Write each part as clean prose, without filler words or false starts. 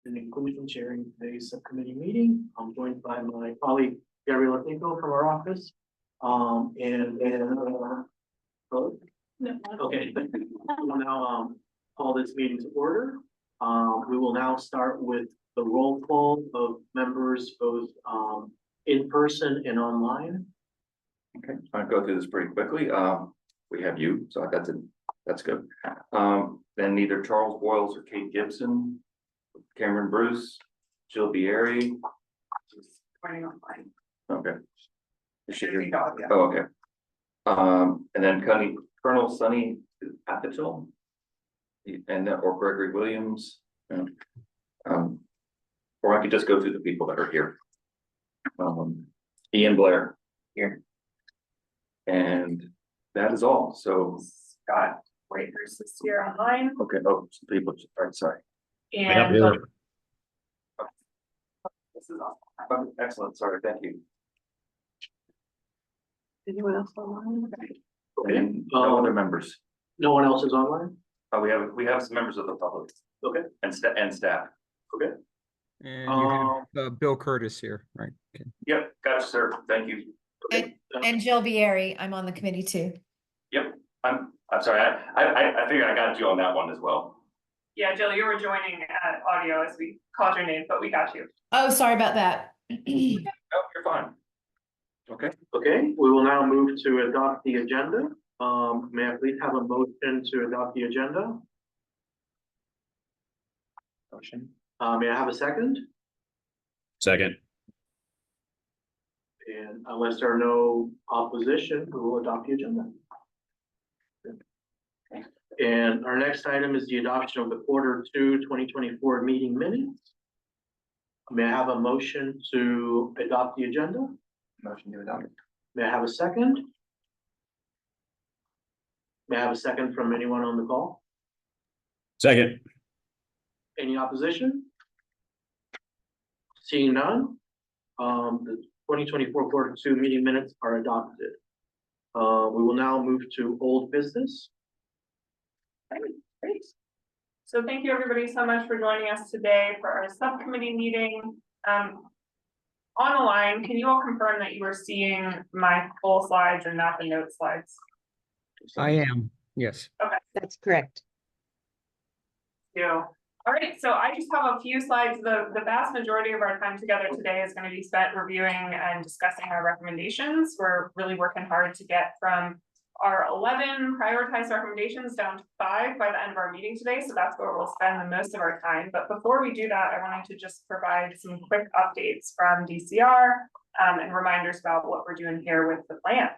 and inclusion chairing today's subcommittee meeting. I'm joined by my colleague Gary Latinko from our office. Oh, no. Okay, we'll now call this meeting to order. We will now start with the roll call of members both in person and online. Okay, I'll go through this pretty quickly. We have you, so that's good. Then neither Charles Boyles or Kate Gibson, Cameron Bruce, Jill Bieri. Okay. Is she here? Oh, okay. And then Colonel Sonny Apatow, and or Gregory Williams. Or I could just go through the people that are here. Ian Blair here. And that is all. So Scott Waiters is here online. okay. Oh, some people. All right, sorry. And this is awesome. Okay, excellent. Sorry. Thank you. Anyone else online? Okay. And no other members. No one else is online? We have some members of the public. Okay. And staff. Okay. And you have Bill Curtis here, right? Okay. Yep, gotcha, sir. Thank you. Okay. And Jill Bieri, I'm on the committee too. Yep. I'm sorry. I figured I got you on that one as well. Yeah, Jill, you were joining audio as we called your name, but we got you. Oh, sorry about that. Oh, you're fine. Okay. Okay, we will now move to adopt the agenda. May I please have a motion to adopt the agenda? Motion. May I have a second? Second. And unless there are no opposition, we will adopt the agenda. And our next item is the adoption of the Q2 2024 meeting minutes. May I have a motion to adopt the agenda? Motion to adopt. May I have a second? May I have a second from anyone on the call? Second. Any opposition? Seeing none, the 2024 Q2 meeting minutes are adopted. We will now move to old business. Great. So thank you everybody so much for joining us today for our subcommittee meeting. On the line, can you all confirm that you are seeing my full slides and not the note slides? I am, yes. Okay. That's correct. Yeah. All right, so I just have a few slides. The vast majority of our time together today is going to be spent reviewing and discussing our recommendations. We're really working hard to get from our 11 prioritized recommendations down to 5 by the end of our meeting today. So that's where we'll spend the most of our time. But before we do that, I wanted to just provide some quick updates from DCR and reminders about what we're doing here with the plan.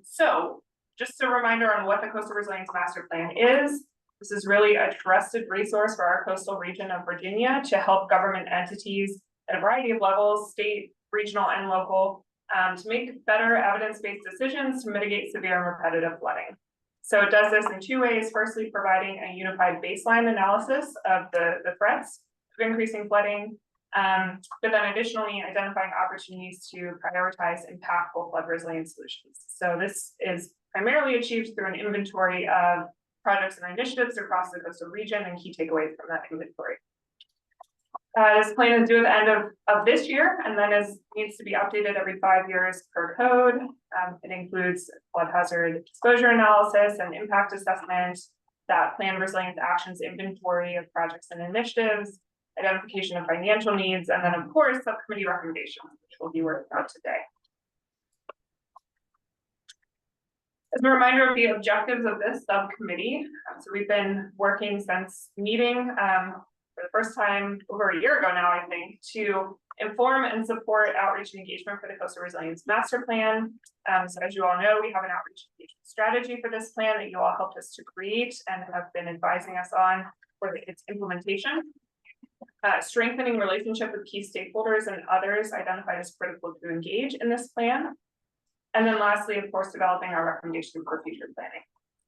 So just a reminder on what the Coastal Resilience Master Plan is. This is really a trusted resource for our coastal region of Virginia to help government entities at a variety of levels, state, regional, and local, to make better evidence-based decisions to mitigate severe and repetitive flooding. So it does this in 2 ways. Firstly, providing a unified baseline analysis of the threats of increasing flooding, but then additionally identifying opportunities to prioritize impactful flood resilience solutions. So this is primarily achieved through an inventory of projects and initiatives across the coastal region and key takeaways from that inventory. This plan is due at the end of this year, and then needs to be updated every 5 years per code. It includes flood hazard exposure analysis and impact assessment, that plan resilience actions inventory of projects and initiatives, identification of financial needs, and then of course subcommittee recommendations, which we'll be working on today. As a reminder of the objectives of this subcommittee, so we've been working since meeting for the first time over a year ago now, I think, to inform and support outreach and engagement for the Coastal Resilience Master Plan. So as you all know, we have an outreach and engagement strategy for this plan that you all helped us to create and have been advising us on for its implementation. Strengthening relationship with key stakeholders and others identified as critical to engage in this plan. And then lastly, of course, developing our recommendations for future planning.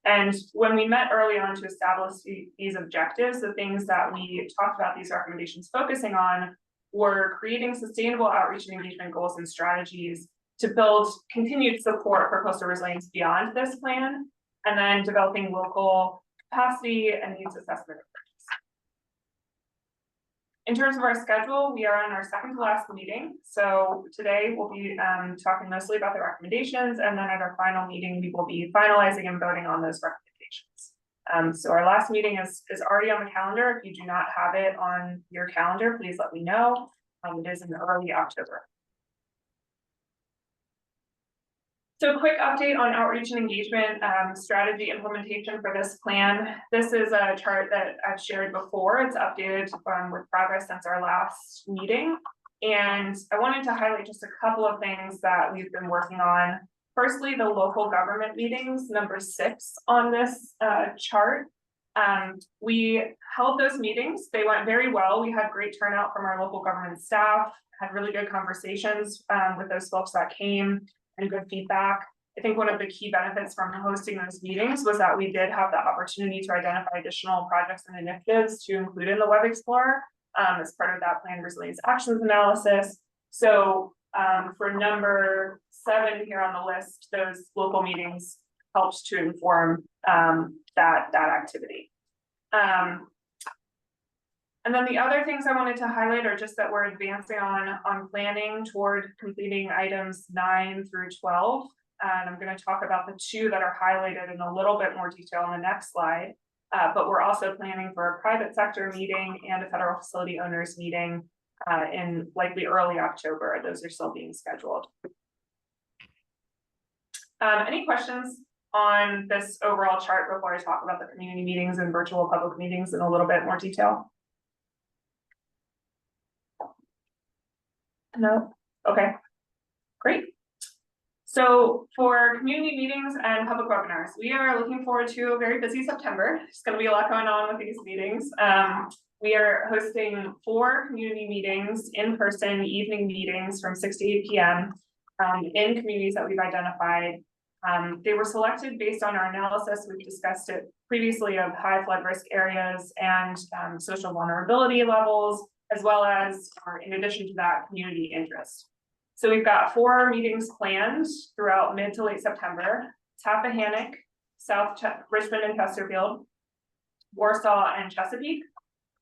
And when we met early on to establish these objectives, the things that we talked about these recommendations focusing on were creating sustainable outreach and engagement goals and strategies to build continued support for coastal resilience beyond this plan, and then developing local capacity and needs assessment approaches. In terms of our schedule, we are on our second to last meeting. So today we'll be talking mostly about the recommendations, and then at our final meeting, we will be finalizing and voting on those recommendations. So our last meeting is already on the calendar. If you do not have it on your calendar, please let me know. It is in early October. So a quick update on outreach and engagement strategy implementation for this plan. This is a chart that I've shared before. It's updated with progress since our last meeting. And I wanted to highlight just a couple of things that we've been working on. Firstly, the local government meetings, number 6 on this chart. We held those meetings. They went very well. We had great turnout from our local government staff, had really good conversations with those folks that came, and good feedback. I think one of the key benefits from hosting those meetings was that we did have the opportunity to identify additional projects and initiatives to include in the Web Explorer as part of that plan resilience actions analysis. So for number 7 here on the list, those local meetings helped to inform that activity. And then the other things I wanted to highlight are just that we're advancing on planning toward completing items 9 through 12. And I'm going to talk about the 2 that are highlighted in a little bit more detail on the next slide. But we're also planning for a private sector meeting and a federal facility owners meeting in likely early October. Those are still being scheduled. Any questions on this overall chart before I talk about the community meetings and virtual public meetings in a little bit more detail? No? Okay, great. So for community meetings and public webinars, we are looking forward to a very busy September. There's going to be a lot going on with these meetings. We are hosting 4 community meetings, in-person evening meetings from 6 to 8 p.m. In communities that we've identified. They were selected based on our analysis. We've discussed it previously of high flood risk areas and social vulnerability levels, as well as, in addition to that, community interest. So we've got 4 meetings planned throughout mid to late September: Tappahannock, Richmond and Chesterfield, Warsaw, and Chesapeake.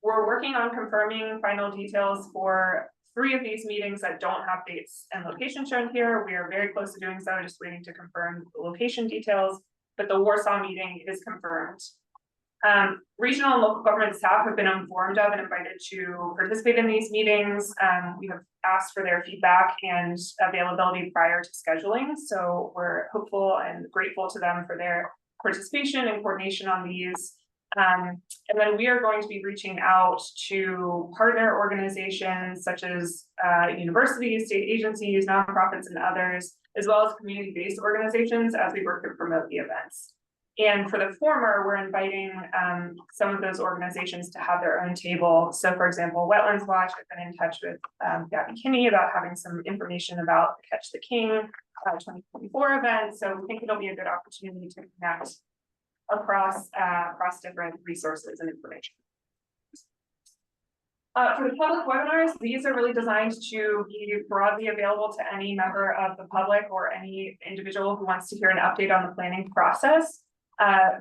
We're working on confirming final details for 3 of these meetings that don't have dates and location shown here. We are very close to doing so, just waiting to confirm the location details, but the Warsaw meeting is confirmed. Regional and local government staff have been informed of and invited to participate in these meetings. We have asked for their feedback and availability prior to scheduling, so we're hopeful and grateful to them for their participation and coordination on these. And then we are going to be reaching out to partner organizations such as universities, state agencies, nonprofits, and others, as well as community-based organizations as we work to promote the events. And for the former, we're inviting some of those organizations to have their own table. So for example, Wetlands Watch, I've been in touch with Gabby Kinney about having some information about the Catch the King 2024 event. So we think it'll be a good opportunity to connect across different resources and information. For the public webinars, these are really designed to be broadly available to any member of the public or any individual who wants to hear an update on the planning process.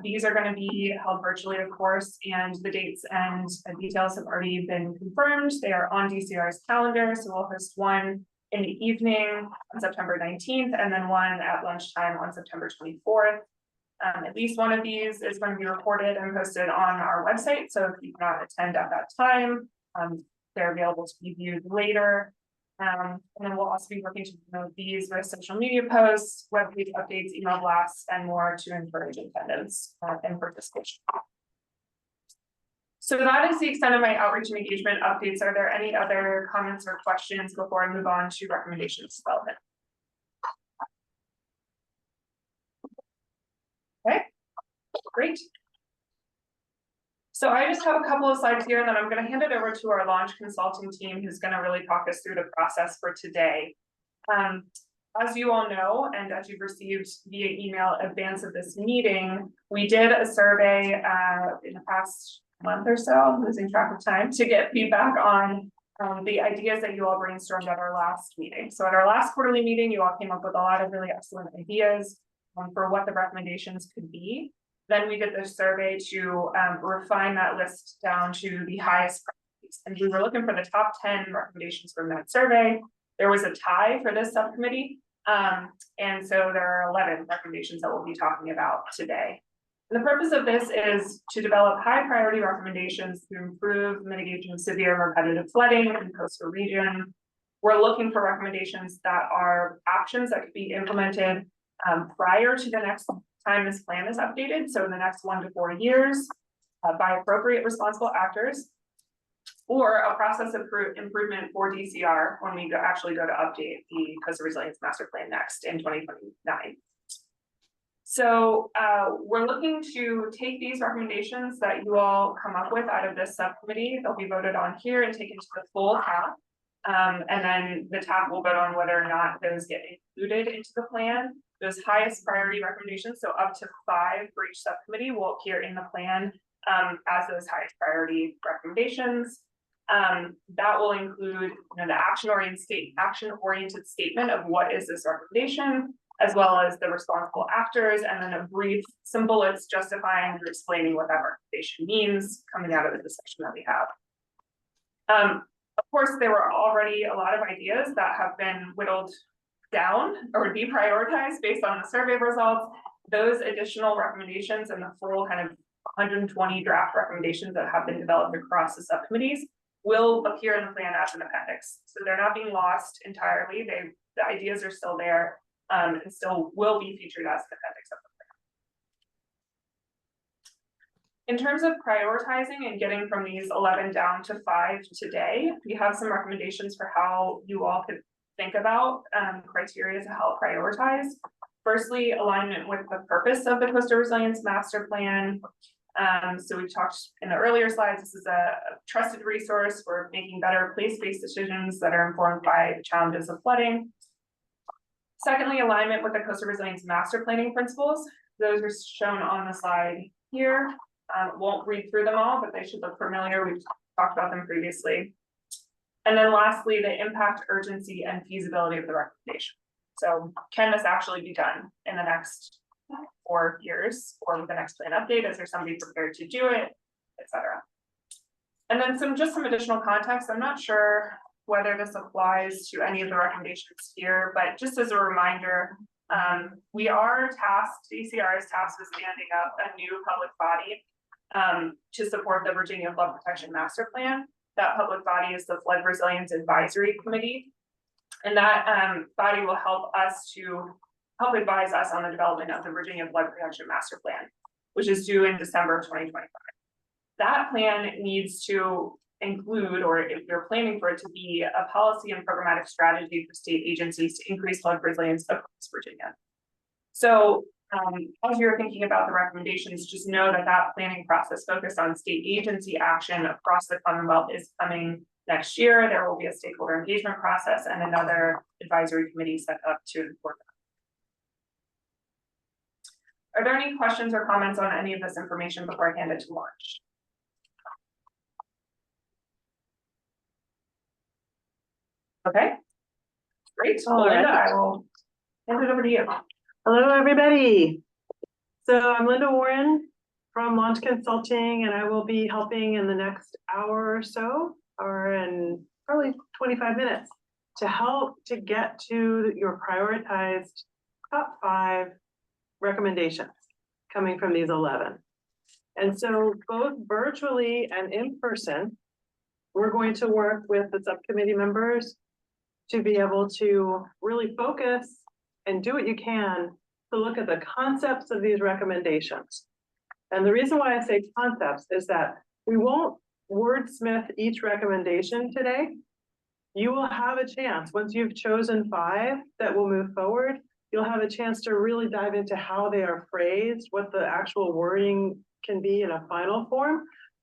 These are going to be held virtually, of course, and the dates and details have already been confirmed. They are on DCR's calendar, so we'll host one in the evening on September 19th, and then one at lunchtime on September 24th. At least one of these is going to be recorded and posted on our website, so if you cannot attend at that time, they're available to be viewed later. And then we'll also be working to promote these with social media posts, web page updates, email blasts, and more to encourage attendance and participation. So that is the extent of my outreach and engagement updates. Are there any other comments or questions before I move on to recommendations development? Okay, great. So I just have a couple of slides here, and then I'm going to hand it over to our launch consulting team, who's going to really talk us through the process for today. As you all know, and as you've received via email in advance of this meeting, we did a survey in the past month or so, I'm losing track of time, to get feedback on the ideas that you all brainstormed at our last meeting. So at our last quarterly meeting, you all came up with a lot of really excellent ideas for what the recommendations could be. Then we did this survey to refine that list down to the highest subcommittees. And we were looking for the top 10 recommendations from that survey. There was a tie for this subcommittee. And so there are 11 recommendations that we'll be talking about today. And the purpose of this is to develop high priority recommendations to improve mitigation of severe and repetitive flooding in the coastal region. We're looking for recommendations that are actions that could be implemented prior to the next time this plan is updated. So in the next 1 to 4 years by appropriate responsible actors, or a process improvement for DCR when we actually go to update the Coastal Resilience Master Plan next in 2029. So we're looking to take these recommendations that you all come up with out of this subcommittee. They'll be voted on here and taken to the full TAC. And then the TAC will vote on whether or not those get included into the plan. Those highest priority recommendations, so up to 5 for each subcommittee, will appear in the plan as those highest priority recommendations. That will include, the action-oriented statement of what is this recommendation, as well as the responsible actors, and then a brief, some bullets justifying or explaining what that recommendation means coming out of the discussion that we have. Of course, there were already a lot of ideas that have been whittled down or deprioritized based on the survey results. Those additional recommendations and the full kind of 120 draft recommendations that have been developed across the subcommittees will appear in the plan as an appendix. So they're not being lost entirely. The ideas are still there and still will be featured as an appendix of the plan. In terms of prioritizing and getting from these 11 down to 5 today, we have some recommendations for how you all could think about criteria to help prioritize. Firstly, alignment with the purpose of the Coastal Resilience Master Plan. So we talked in the earlier slides, this is a trusted resource for making better place-based decisions that are informed by the challenges of flooding. Secondly, alignment with the Coastal Resilience Master Planning principles. Those are shown on the slide here. Won't read through them all, but they should look familiar. We've talked about them previously. And then lastly, the impact, urgency, and feasibility of the recommendation. So can this actually be done in the next 4 years or with the next plan update? Is there somebody prepared to do it, etc.? And then some additional context. I'm not sure whether this applies to any of the recommendations here, but just as a reminder, we are tasked, DCR is tasked with standing up a new public body to support the Virginia Flood Protection Master Plan. That public body is the Flood Resilience Advisory Committee. And that body will help advise us on the development of the Virginia Flood Protection Master Plan, which is due in December of 2025. That plan needs to include, or if you're planning for it to be, a policy and programmatic strategy for state agencies to increase flood resilience across Virginia. So as you're thinking about the recommendations, just know that that planning process focused on state agency action across the Commonwealth is coming next year. There will be a stakeholder engagement process and another advisory committee set up to inform that. Are there any questions or comments on any of this information before I hand it to March? Okay, great. All Linda, right. I will hand it over to you. Hello, everybody. So I'm Linda Warren from Launch Consulting, and I will be helping in the next hour or so, or in probably 25 minutes, to help to get to your prioritized top 5 recommendations coming from these 11. And so both virtually and in person, we're going to work with the subcommittee members to be able to really focus and do what you can to look at the concepts of these recommendations. And the reason why I say concepts is that we won't wordsmith each recommendation today. You will have a chance, once you've chosen 5 that will move forward, you'll have a chance to really dive into how they are phrased, what the actual wording can be in a final form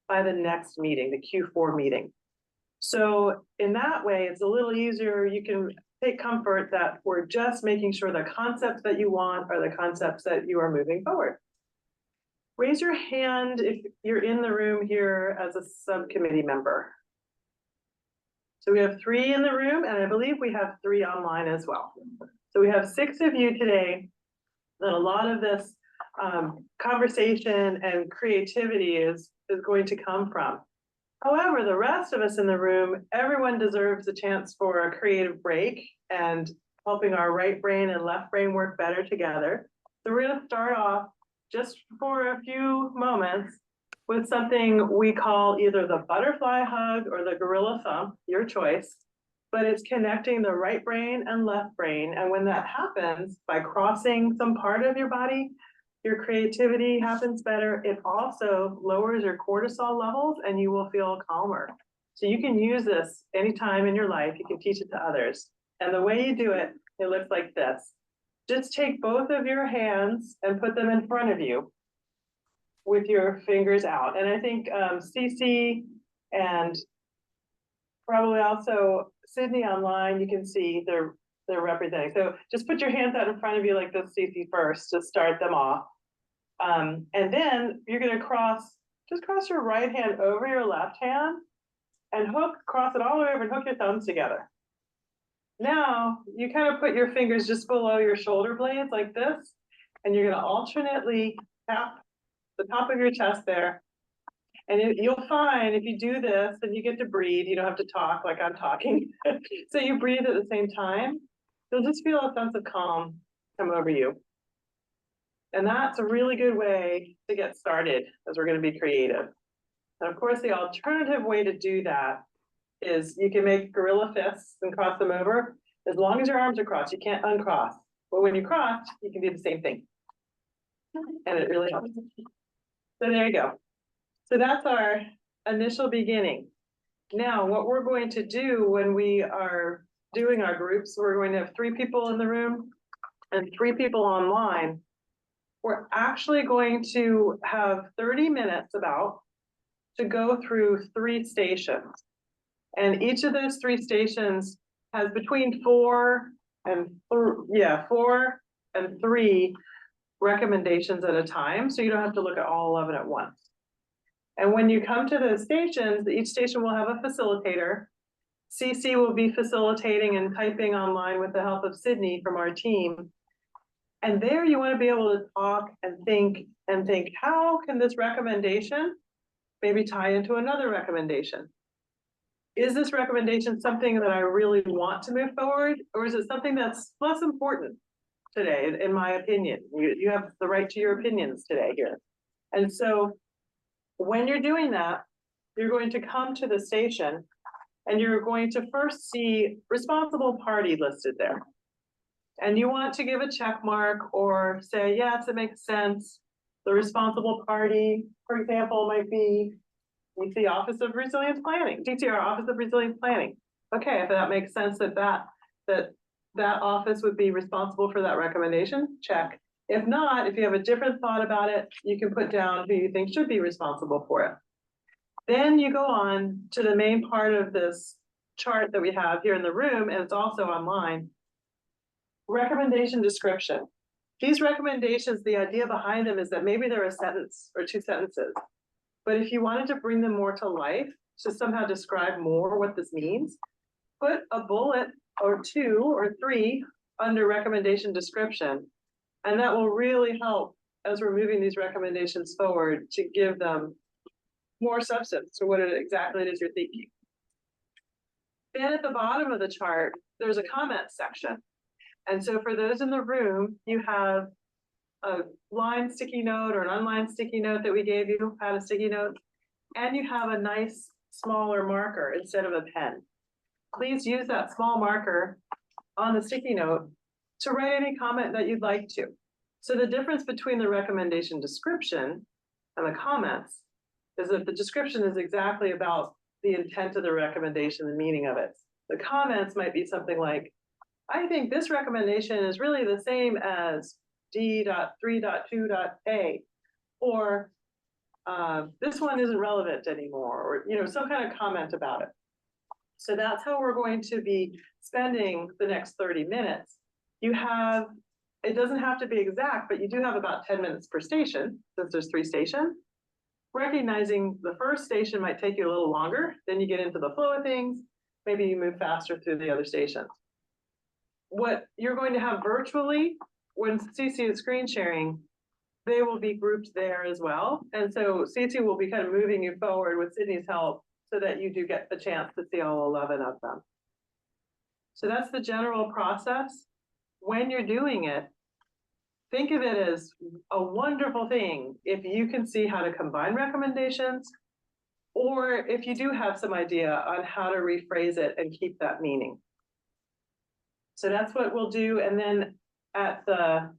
by the next meeting, the Q4 meeting. So in that way, it's a little easier. You can take comfort that we're just making sure the concepts that you want are the concepts that you are moving forward. Raise your hand if you're in the room here as a subcommittee member. So we have 3 in the room, and I believe we have 3 online as well. So we have 6 of you today that a lot of this conversation and creativity is going to come from. However, the rest of us in the room, everyone deserves a chance for a creative break and helping our right brain and left brain work better together. So we're gonna start off just for a few moments with something we call either the butterfly hug or the gorilla thump, your choice. But it's connecting the right brain and left brain. And when that happens, by crossing some part of your body, your creativity happens better. It also lowers your cortisol levels and you will feel calmer. So you can use this anytime in your life. You can teach it to others. And the way you do it, it looks like this. Just take both of your hands and put them in front of you with your fingers out. And I think Cece and probably also Sydney online, you can see they're representing. So just put your hands out in front of you like this, Cece, first to start them off. And then you're gonna just cross your right hand over your left hand and cross it all the way over and hook your thumbs together. Now, you kind of put your fingers just below your shoulder blades like this, and you're gonna alternately tap the top of your chest there. And you'll find if you do this, then you get to breathe. You don't have to talk like I'm talking. So you breathe at the same time. You'll just feel a sense of calm come over you. And that's a really good way to get started as we're going to be creative. And of course, the alternative way to do that is you can make gorilla fists and cross them over. As long as your arms are crossed, you can't uncross. But when you cross, you can do the same thing. And it really helps. So there you go. So that's our initial beginning. Now, what we're going to do when we are doing our groups, we're going to have 3 people in the room and 3 people online. We're actually going to have 30 minutes about to go through 3 stations. And each of those 3 stations has between 4 and 3 recommendations at a time. So you don't have to look at all 11 at once. And when you come to those stations, each station will have a facilitator. CC will be facilitating and typing online with the help of Sydney from our team. And there you want to be able to talk and think, how can this recommendation maybe tie into another recommendation? Is this recommendation something that I really want to move forward? Or is it something that's less important today, in my opinion? You have the right to your opinions today here. And so when you're doing that, you're going to come to the station and you're going to first see responsible party listed there. And you want to give a check mark or say, yes, it makes sense. The responsible party, for example, might be the Office of Resilience Planning, DTR Office of Resilience Planning. Okay, if that makes sense that office would be responsible for that recommendation, check. If not, if you have a different thought about it, you can put down who you think should be responsible for it. Then you go on to the main part of this chart that we have here in the room, and it's also online. Recommendation description. These recommendations, the idea behind them is that maybe they're a sentence or 2 sentences. But if you wanted to bring them more to life, to somehow describe more what this means, put a bullet or 2 or 3 under recommendation description. And that will really help as we're moving these recommendations forward to give them more substance to what exactly it is you're thinking. Then at the bottom of the chart, there's a comment section. And so for those in the room, you have a line sticky note or an unlined sticky note that we gave you, had a sticky note, and you have a nice smaller marker instead of a pen. Please use that small marker on the sticky note to write any comment that you'd like to. So the difference between the recommendation description and the comments is that the description is exactly about the intent of the recommendation, the meaning of it. The comments might be something like, I think this recommendation is really the same as D.3.2.A, or this one isn't relevant anymore, or some kind of comment about it. So that's how we're going to be spending the next 30 minutes. It doesn't have to be exact, but you do have about 10 minutes per station, since there's 3 stations. Recognizing the first station might take you a little longer, then you get into the flow of things, maybe you move faster through the other stations. What you're going to have virtually, when CC is screen sharing, they will be grouped there as well. And so CC will be kind of moving you forward with Sydney's help so that you do get the chance to see all 11 of them. So that's the general process. When you're doing it, think of it as a wonderful thing if you can see how to combine recommendations, or if you do have some idea on how to rephrase it and keep that meaning. So that's what we'll do. And then at the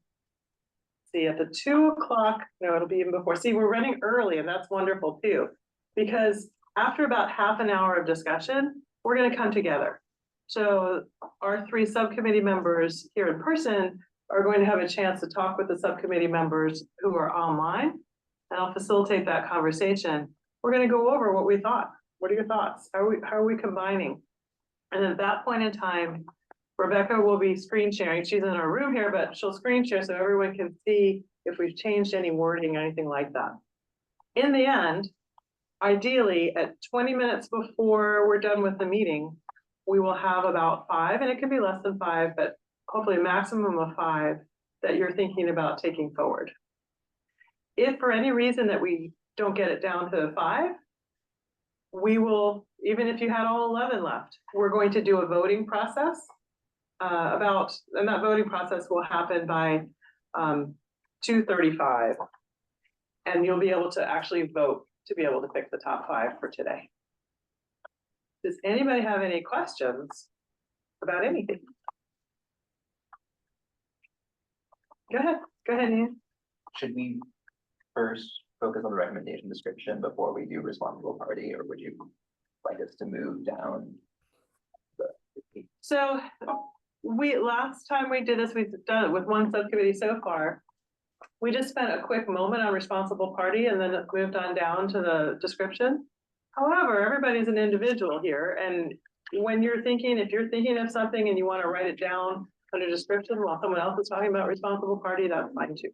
2 o'clock, no, it'll be even before. See, we're running early, and that's wonderful too, because after about half an hour of discussion, we're going to come together. So our 3 subcommittee members here in person are going to have a chance to talk with the subcommittee members who are online, and I'll facilitate that conversation. We're going to go over what we thought. What are your thoughts? How are we combining? And at that point in time, Rebecca will be screen sharing. She's in our room here, but she'll screen share so everyone can see if we've changed any wording or anything like that. In the end, ideally at 20 minutes before we're done with the meeting, we will have about 5, and it could be less than 5, but hopefully a maximum of 5 that you're thinking about taking forward. If for any reason that we don't get it down to 5, we will, even if you had all 11 left, we're going to do a voting process and that voting process will happen by 2:35. And you'll be able to actually vote to be able to pick the top 5 for today. Does anybody have any questions about anything? Go ahead, Ian. Should we first focus on the recommendation description before we do responsible party, or would you like us to move down? So last time we did this, we've done it with one subcommittee so far. We just spent a quick moment on responsible party and then it moved on down to the description. However, everybody's an individual here, and when you're thinking, if you're thinking of something and you want to write it down under description while someone else is talking about responsible party, that's fine too.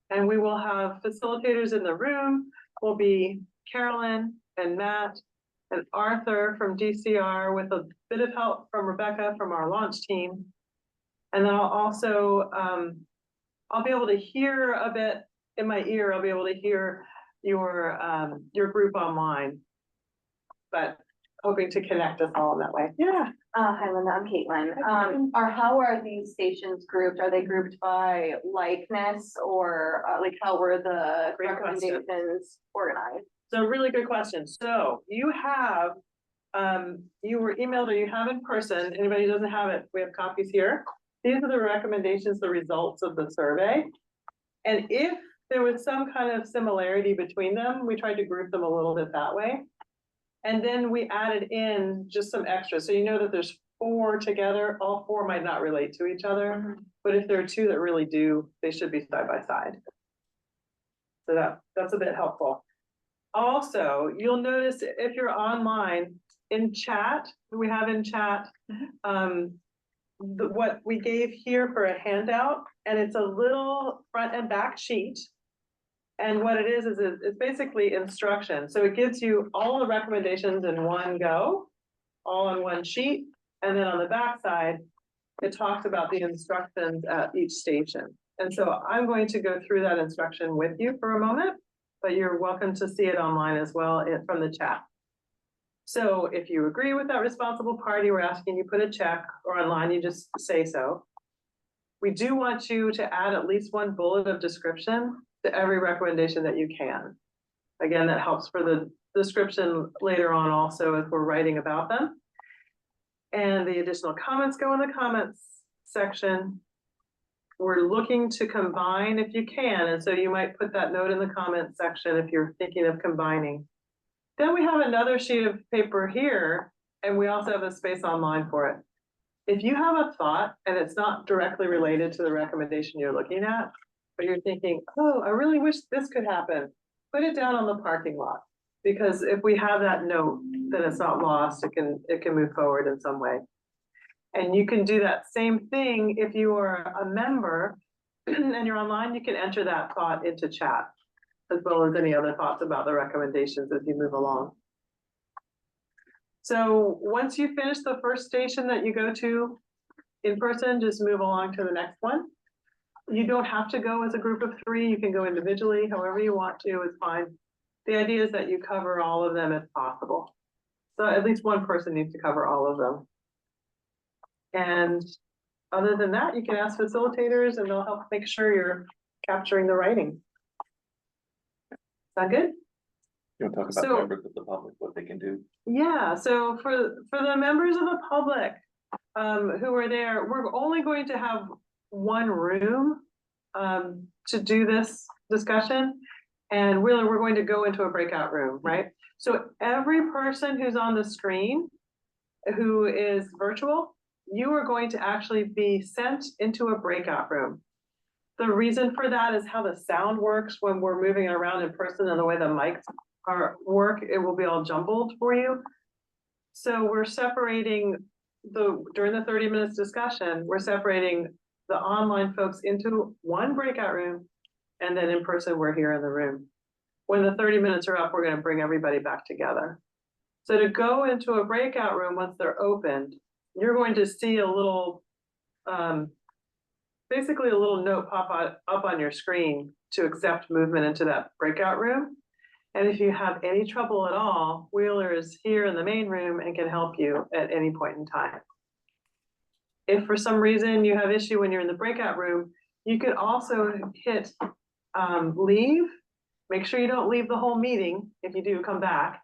And we will have facilitators in the room. Will be Carolyn and Matt and Arthur from DCR with a bit of help from Rebecca from our launch team. And then I'll also, I'll be able to hear a bit in my ear. I'll be able to hear your group online, but hoping to connect us all in that way. Yeah. Hi, Linda, I'm Caitlin. How are these stations grouped? Are they grouped by likeness, or like how were the Great question. recommendations organized? So really good question. So you have, you were emailed or you have in person. Anybody who doesn't have it, we have copies here. These are the recommendations, the results of the survey. And if there was some kind of similarity between them, we tried to group them a little bit that way. And then we added in just some extras. So you know that there's 4 together. All 4 might not relate to each other, but if there are 2 that really do, they should be side by side. So that's a bit helpful. Also, you'll notice if you're online in chat, we have in chat what we gave here for a handout, and it's a little front and back sheet. And what it is it's basically instruction. So it gives you all the recommendations in one go, all on one sheet. And then on the back side, it talks about the instructions at each station. And so I'm going to go through that instruction with you for a moment, but you're welcome to see it online as well from the chat. So if you agree with that responsible party, we're asking you put a check, or online, you just say so. We do want you to add at least 1 bullet of description to every recommendation that you can. Again, that helps for the description later on also as we're writing about them. And the additional comments go in the comments section. We're looking to combine if you can, and so you might put that note in the comments section if you're thinking of combining. Then we have another sheet of paper here, and we also have a space online for it. If you have a thought and it's not directly related to the recommendation you're looking at, but you're thinking, oh, I really wish this could happen, put it down on the parking lot. Because if we have that note, then it's not lost, it can move forward in some way. And you can do that same thing if you are a member and you're online, you can enter that thought into chat, as well as any other thoughts about the recommendations as you move along. So once you finish the first station that you go to in person, just move along to the next one. You don't have to go as a group of 3. You can go individually, however you want to, is fine. the idea is that you cover all of them if possible. So at least one person needs to cover all of them. And other than that, you can ask facilitators and they'll help make sure you're capturing the writing. Sound good? You want to talk So- about members of the public, what they can do? Yeah, so for the members of the public who are there, we're only going to have one room to do this discussion. And really, we're going to go into a breakout room, right? So every person who's on the screen who is virtual, you are going to actually be sent into a breakout room. The reason for that is how the sound works when we're moving around in person and the way the mics work, it will be all jumbled for you. So we're separating during the 30 minutes discussion, we're separating the online folks into one breakout room, and then in person, we're here in the room. When the 30 minutes are up, we're going to bring everybody back together. So to go into a breakout room, once they're opened, you're going to see a little, basically a little note pop up on your screen to accept movement into that breakout room. And if you have any trouble at all, Wheeler is here in the main room and can help you at any point in time. If for some reason you have issue when you're in the breakout room, you could also hit leave. Make sure you don't leave the whole meeting. If you do, come back,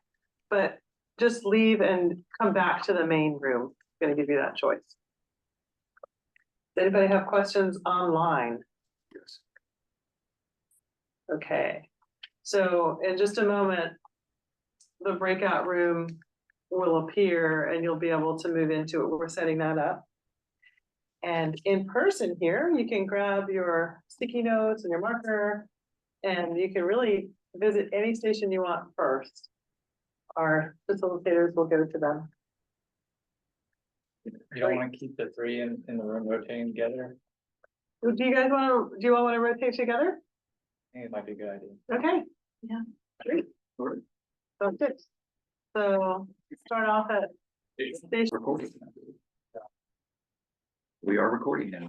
but just leave and come back to the main room. I'm going to give you that choice. Does anybody have questions online? Yes. Okay. So in just a moment, the breakout room will appear and you'll be able to move into it. We're setting that up. And in person here, you can grab your sticky notes and your marker, and you can really visit any station you want first. Our facilitators will give it to them. You don't want to keep the three in the room rotating together? Do you all want to rotate together? I think it might be a good idea. Okay, yeah, great. Sounds good. So start off at station. Recording. We are recording now.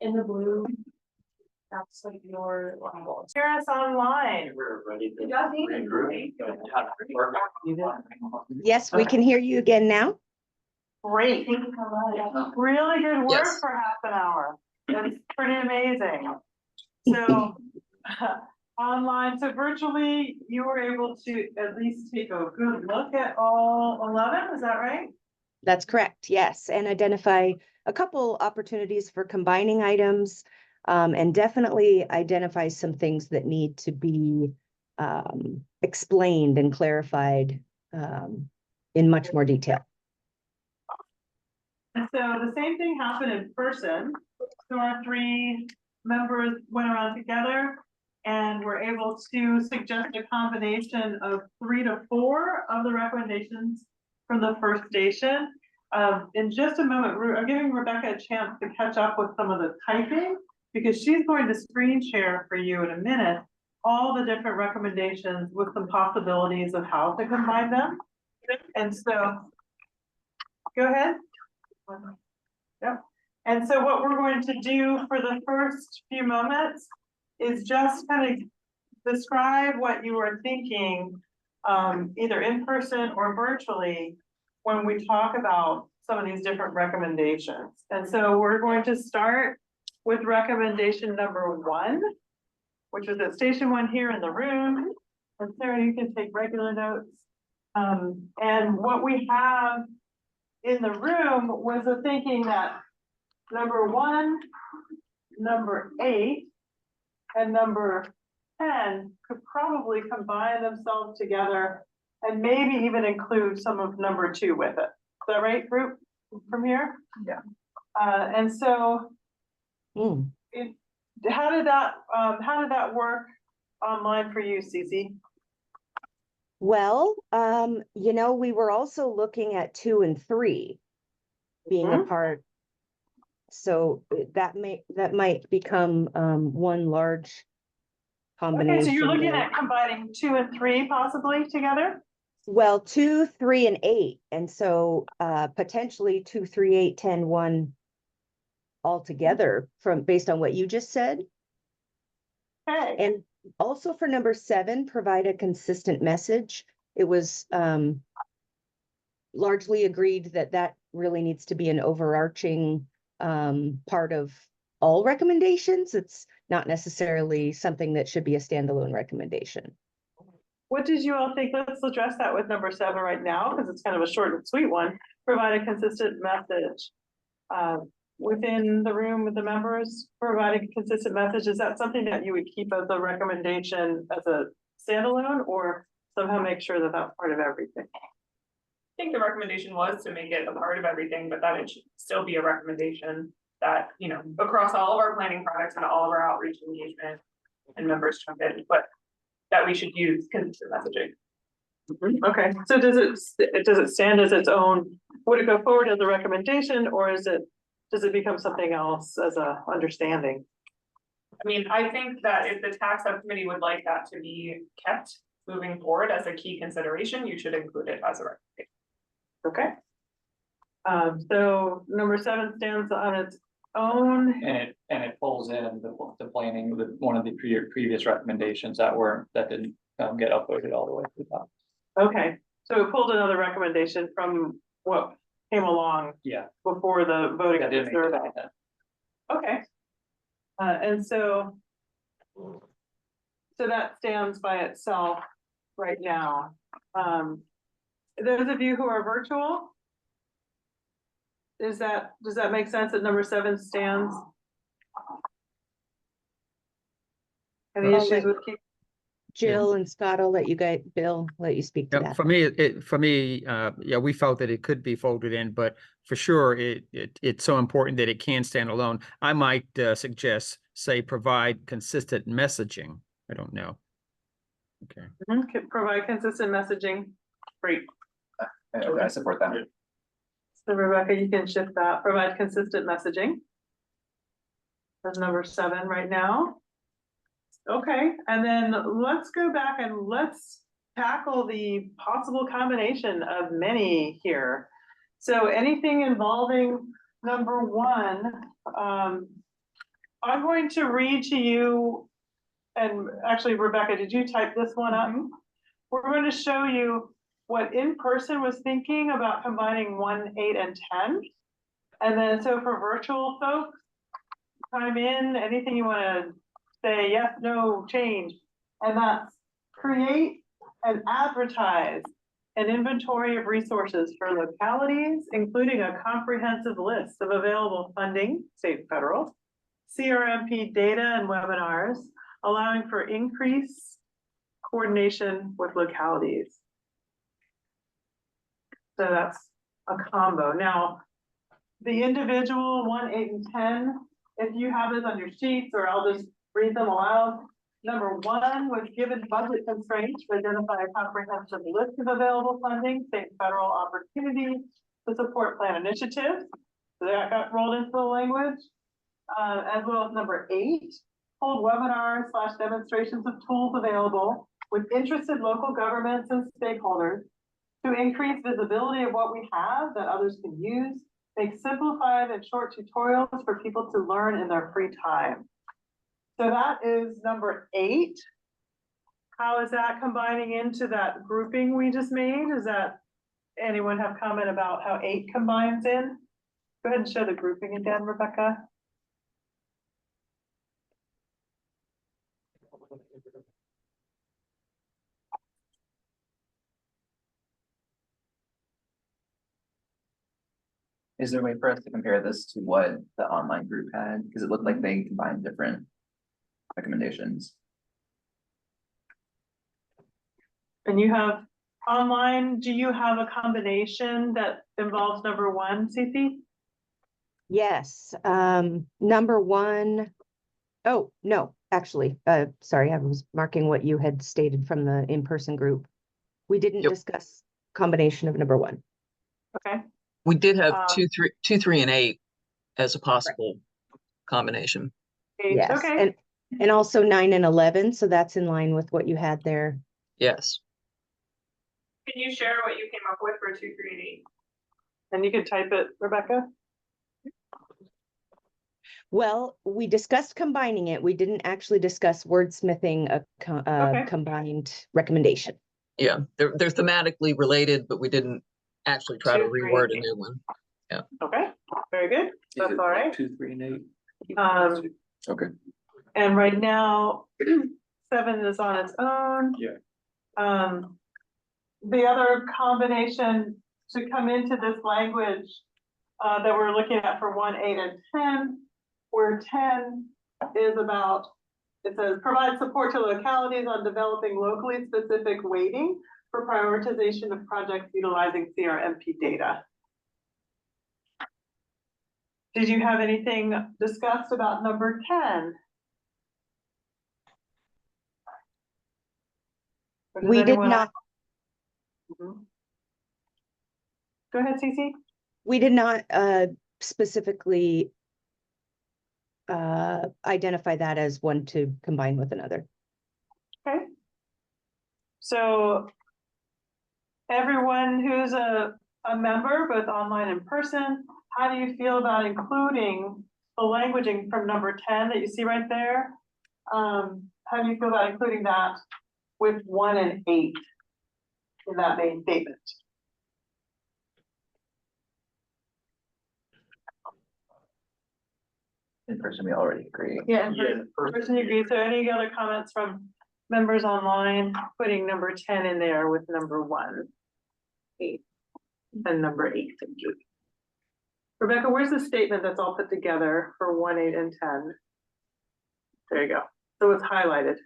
In the blue. That's like your. Hear us online. We're ready to Yeah, regroup. Yes, we can hear you again now. Great. Thank you so much. Really good work Yes. for half an hour. That's pretty amazing. So online, so virtually, you were able to at least take a good look at all 11, is that right? That's correct, yes, and identify a couple opportunities for combining items, and definitely identify some things that need to be explained and clarified in much more detail. And so the same thing happened in person. So our 3 members went around together and were able to suggest a combination of 3 to 4 of the recommendations from the first station. In just a moment, I'm giving Rebecca a chance to catch up with some of the typing because she's going to screen share for you in a minute all the different recommendations with some possibilities of how to combine them. And so, go ahead. Yep. And so what we're going to do for the first few moments is just kind of describe what you were thinking, either in person or virtually, when we talk about some of these different recommendations. And so we're going to start with recommendation number 1, which was at station 1 here in the room. And Sarah, you can take regular notes. And what we have in the room was a thinking that number 1, number 8, and number 10 could probably combine themselves together and maybe even include some of number 2 with it. Is that right, group, from here? Yeah. And so how did that work online for you, Cece? Well, we were also looking at 2 and 3 being a part. So that might become one large combination. Okay, so you're looking at combining 2 and 3 possibly together? Well, 2, 3, and 8. And so potentially 2, 3, 8, 10, 1 all together based on what you just said. Okay. And Also for number 7, provide a consistent message. It was largely agreed that that really needs to be an overarching part of all recommendations. It's not necessarily something that should be a standalone recommendation. What did you all think? Let's address that with number 7 right now, because it's kind of a short and sweet one. Provide a consistent message. Within the room with the members, providing a consistent message, is that something that you would keep as a recommendation as a standalone, or somehow make sure that that's part of everything? I think the recommendation was to make it a part of everything, but that it should still be a recommendation that, you know, across all of our planning products and all of our outreach engagement and members jump in, but that we should use consistent messaging. Okay, so does it stand as its own? Would it go forward as a recommendation, or does it become something else as a understanding? I mean, I think that if the TAC subcommittee would like that to be kept moving forward as a key consideration, you should include it as a recommendation. Okay. So number 7 stands on its own. And it pulls in the planning, one of the previous recommendations that didn't get upvoted all the way to the top. Okay, so it pulled another recommendation from what came along Yeah. before the voting That of the did make survey. it. Okay. And so that stands by itself right now. Those of you who are virtual, does that make sense that number 7 stands? Any I'll issues let with keep? Jill and Scott, Bill, let you speak to Yeah, that. for me, yeah, we felt that it could be folded in, but for sure, it's so important that it can stand alone. I might suggest, say, provide consistent messaging. I don't know. Okay. Provide consistent messaging. Great. I support that. So Rebecca, you can shift that, provide consistent messaging. That's number 7 right now. Okay, and then let's go back and let's tackle the possible combination of many here. So anything involving number 1, I'm going to read to you, and actually Rebecca, did you type this one up? We're going to show you what in-person was thinking about combining 1, 8, and 10. And then so for virtual folks, chime in, anything you want to say, yes, no, change. And that's create and advertise an inventory of resources for localities, including a comprehensive list of available funding, state and federal, CRMP data and webinars, allowing for increased coordination with localities. So that's a combo. Now, the individual 1, 8, and 10, if you have this on your sheets, or I'll just read them aloud. Number 1 was given budget constraints to identify a comprehensive list of available funding, state and federal opportunities to support plan initiatives. So that got rolled into the language. As well as number 8, hold webinars / demonstrations of tools available with interested local governments and stakeholders to increase visibility of what we have that others can use, make simplified and short tutorials for people to learn in their free time. So that is number 8. How is that combining into that grouping we just made? Is that, anyone have comment about how 8 combines in? Go ahead and show the grouping again, Rebecca. Is there a way for us to compare this to what the online group had? Because it looked like they combined different recommendations. And you have online, do you have a combination that involves number 1, Cece? Yes, number 1. Oh, no, actually, sorry, I was marking what you had stated from the in-person group. We didn't discuss combination of number 1. Okay. We did have 2, 3, and 8 as a possible combination. 8, Yes, okay. and also 9 and 11, so that's in line with what you had there. Yes. Can you share what you came up with for 2, 3, and 8? And you can type it, Rebecca. Well, we discussed combining it. We didn't actually discuss wordsmithing a Okay. combined recommendation. Yeah, they're thematically related, but we didn't actually try to 2, 3, reword a 8. new one. Okay, very good. Is That's it all like right. 2, 3, and 8? Okay. And right now, 7 is on its own. Yeah. The other combination to come into this language that we're looking at for 1, 8, and 10, where 10 is about, it says, provide support to localities on developing locally specific weighting for prioritization of projects utilizing CRMP data. Did you have anything discussed about number 10? Or does We did anyone- not, Mhm. Go ahead, Cece. we did not specifically identify that as one to combine with another. Okay. So everyone who's a member, both online and in person, how do you feel about including the languaging from number 10 that you see right there? How do you feel about including that with 1 and 8 in that main statement? In person, we already agree. Yeah, Yeah, person you agree. So any other comments from members online, putting number 10 in there with number 1, 8, and number 8? Thank you. Rebecca, where's the statement that's all put together for 1, 8, and 10? There you go. So it's highlighted.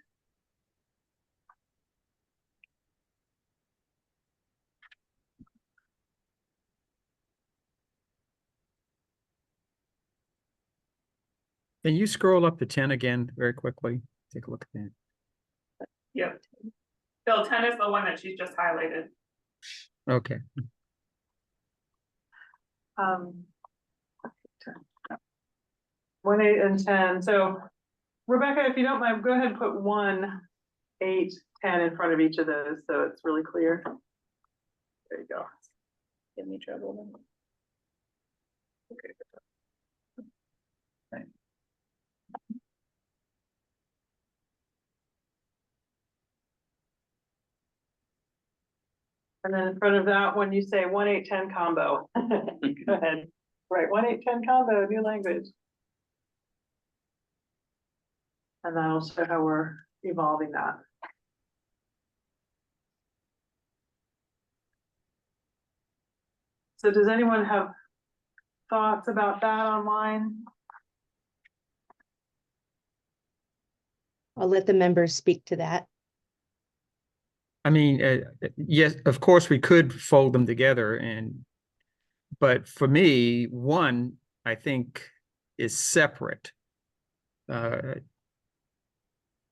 Can you scroll up to 10 again very quickly? Take a look at that. Yep. Bill, 10 is the one that she's just highlighted. Okay. 1, 8, and 10. So Rebecca, if you don't mind, go ahead and put 1, 8, 10 in front of each of those so it's really clear. There you go. Give me trouble. Okay. Right. And then in front of that one, you say 1, 8, 10 combo. Go ahead. Right, 1, 8, 10 combo, new language. And that'll show how we're evolving that. So does anyone have thoughts about that online? I'll let the members speak to that. I mean, yes, of course, we could fold them together but for me, 1, I think, is separate. I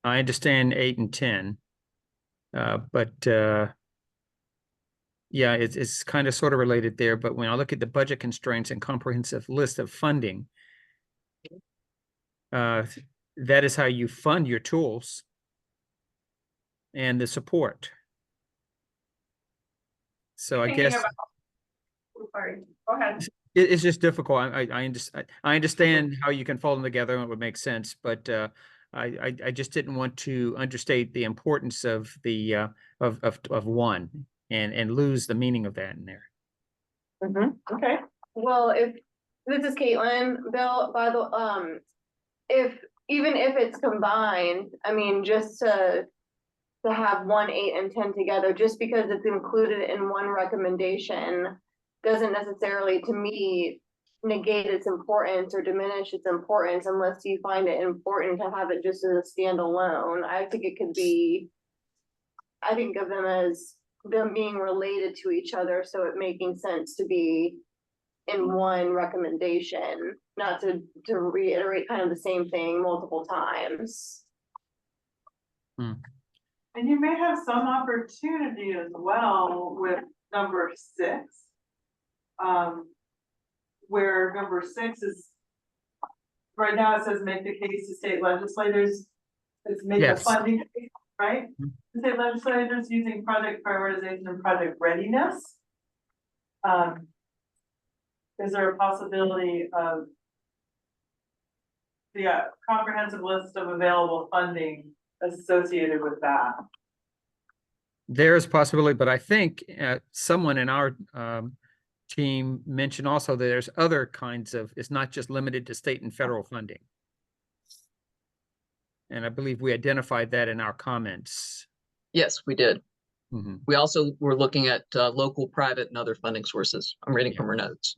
understand 8 and 10. But yeah, it's kind of sort of related there. But when I look at the budget constraints and comprehensive list of funding, that is how you fund your tools and the support. So I guess Sorry, go ahead. it's just difficult. I understand how you can fold them together and it would make sense, but I just didn't want to understate the importance of the of 1 and lose the meaning of that in there. Okay. Well, if, this is Caitlin, Bill, by the, even if it's combined, I mean, just to have 1, 8, and 10 together, just because it's included in one recommendation, doesn't necessarily, to me, negate its importance or diminish its importance unless you find it important to have it just as a standalone. I think it could be, I think of them as them being related to each other, so it making sense to be in one recommendation, not to reiterate kind of the same thing multiple times. And you may have some opportunity as well with number 6. Where number 6 is, right now it says make the case to state legislators, it's make a Yes. funding case, right? The state legislators using project prioritization and project readiness. Is there a possibility of the comprehensive list of available funding associated with that. There's possibility, but I think someone in our team mentioned also that there's other kinds of, it's not just limited to state and federal funding. And I believe we identified that in our comments. Yes, we did. Mhm. We also were looking at local, private, and other funding sources. I'm reading from our notes.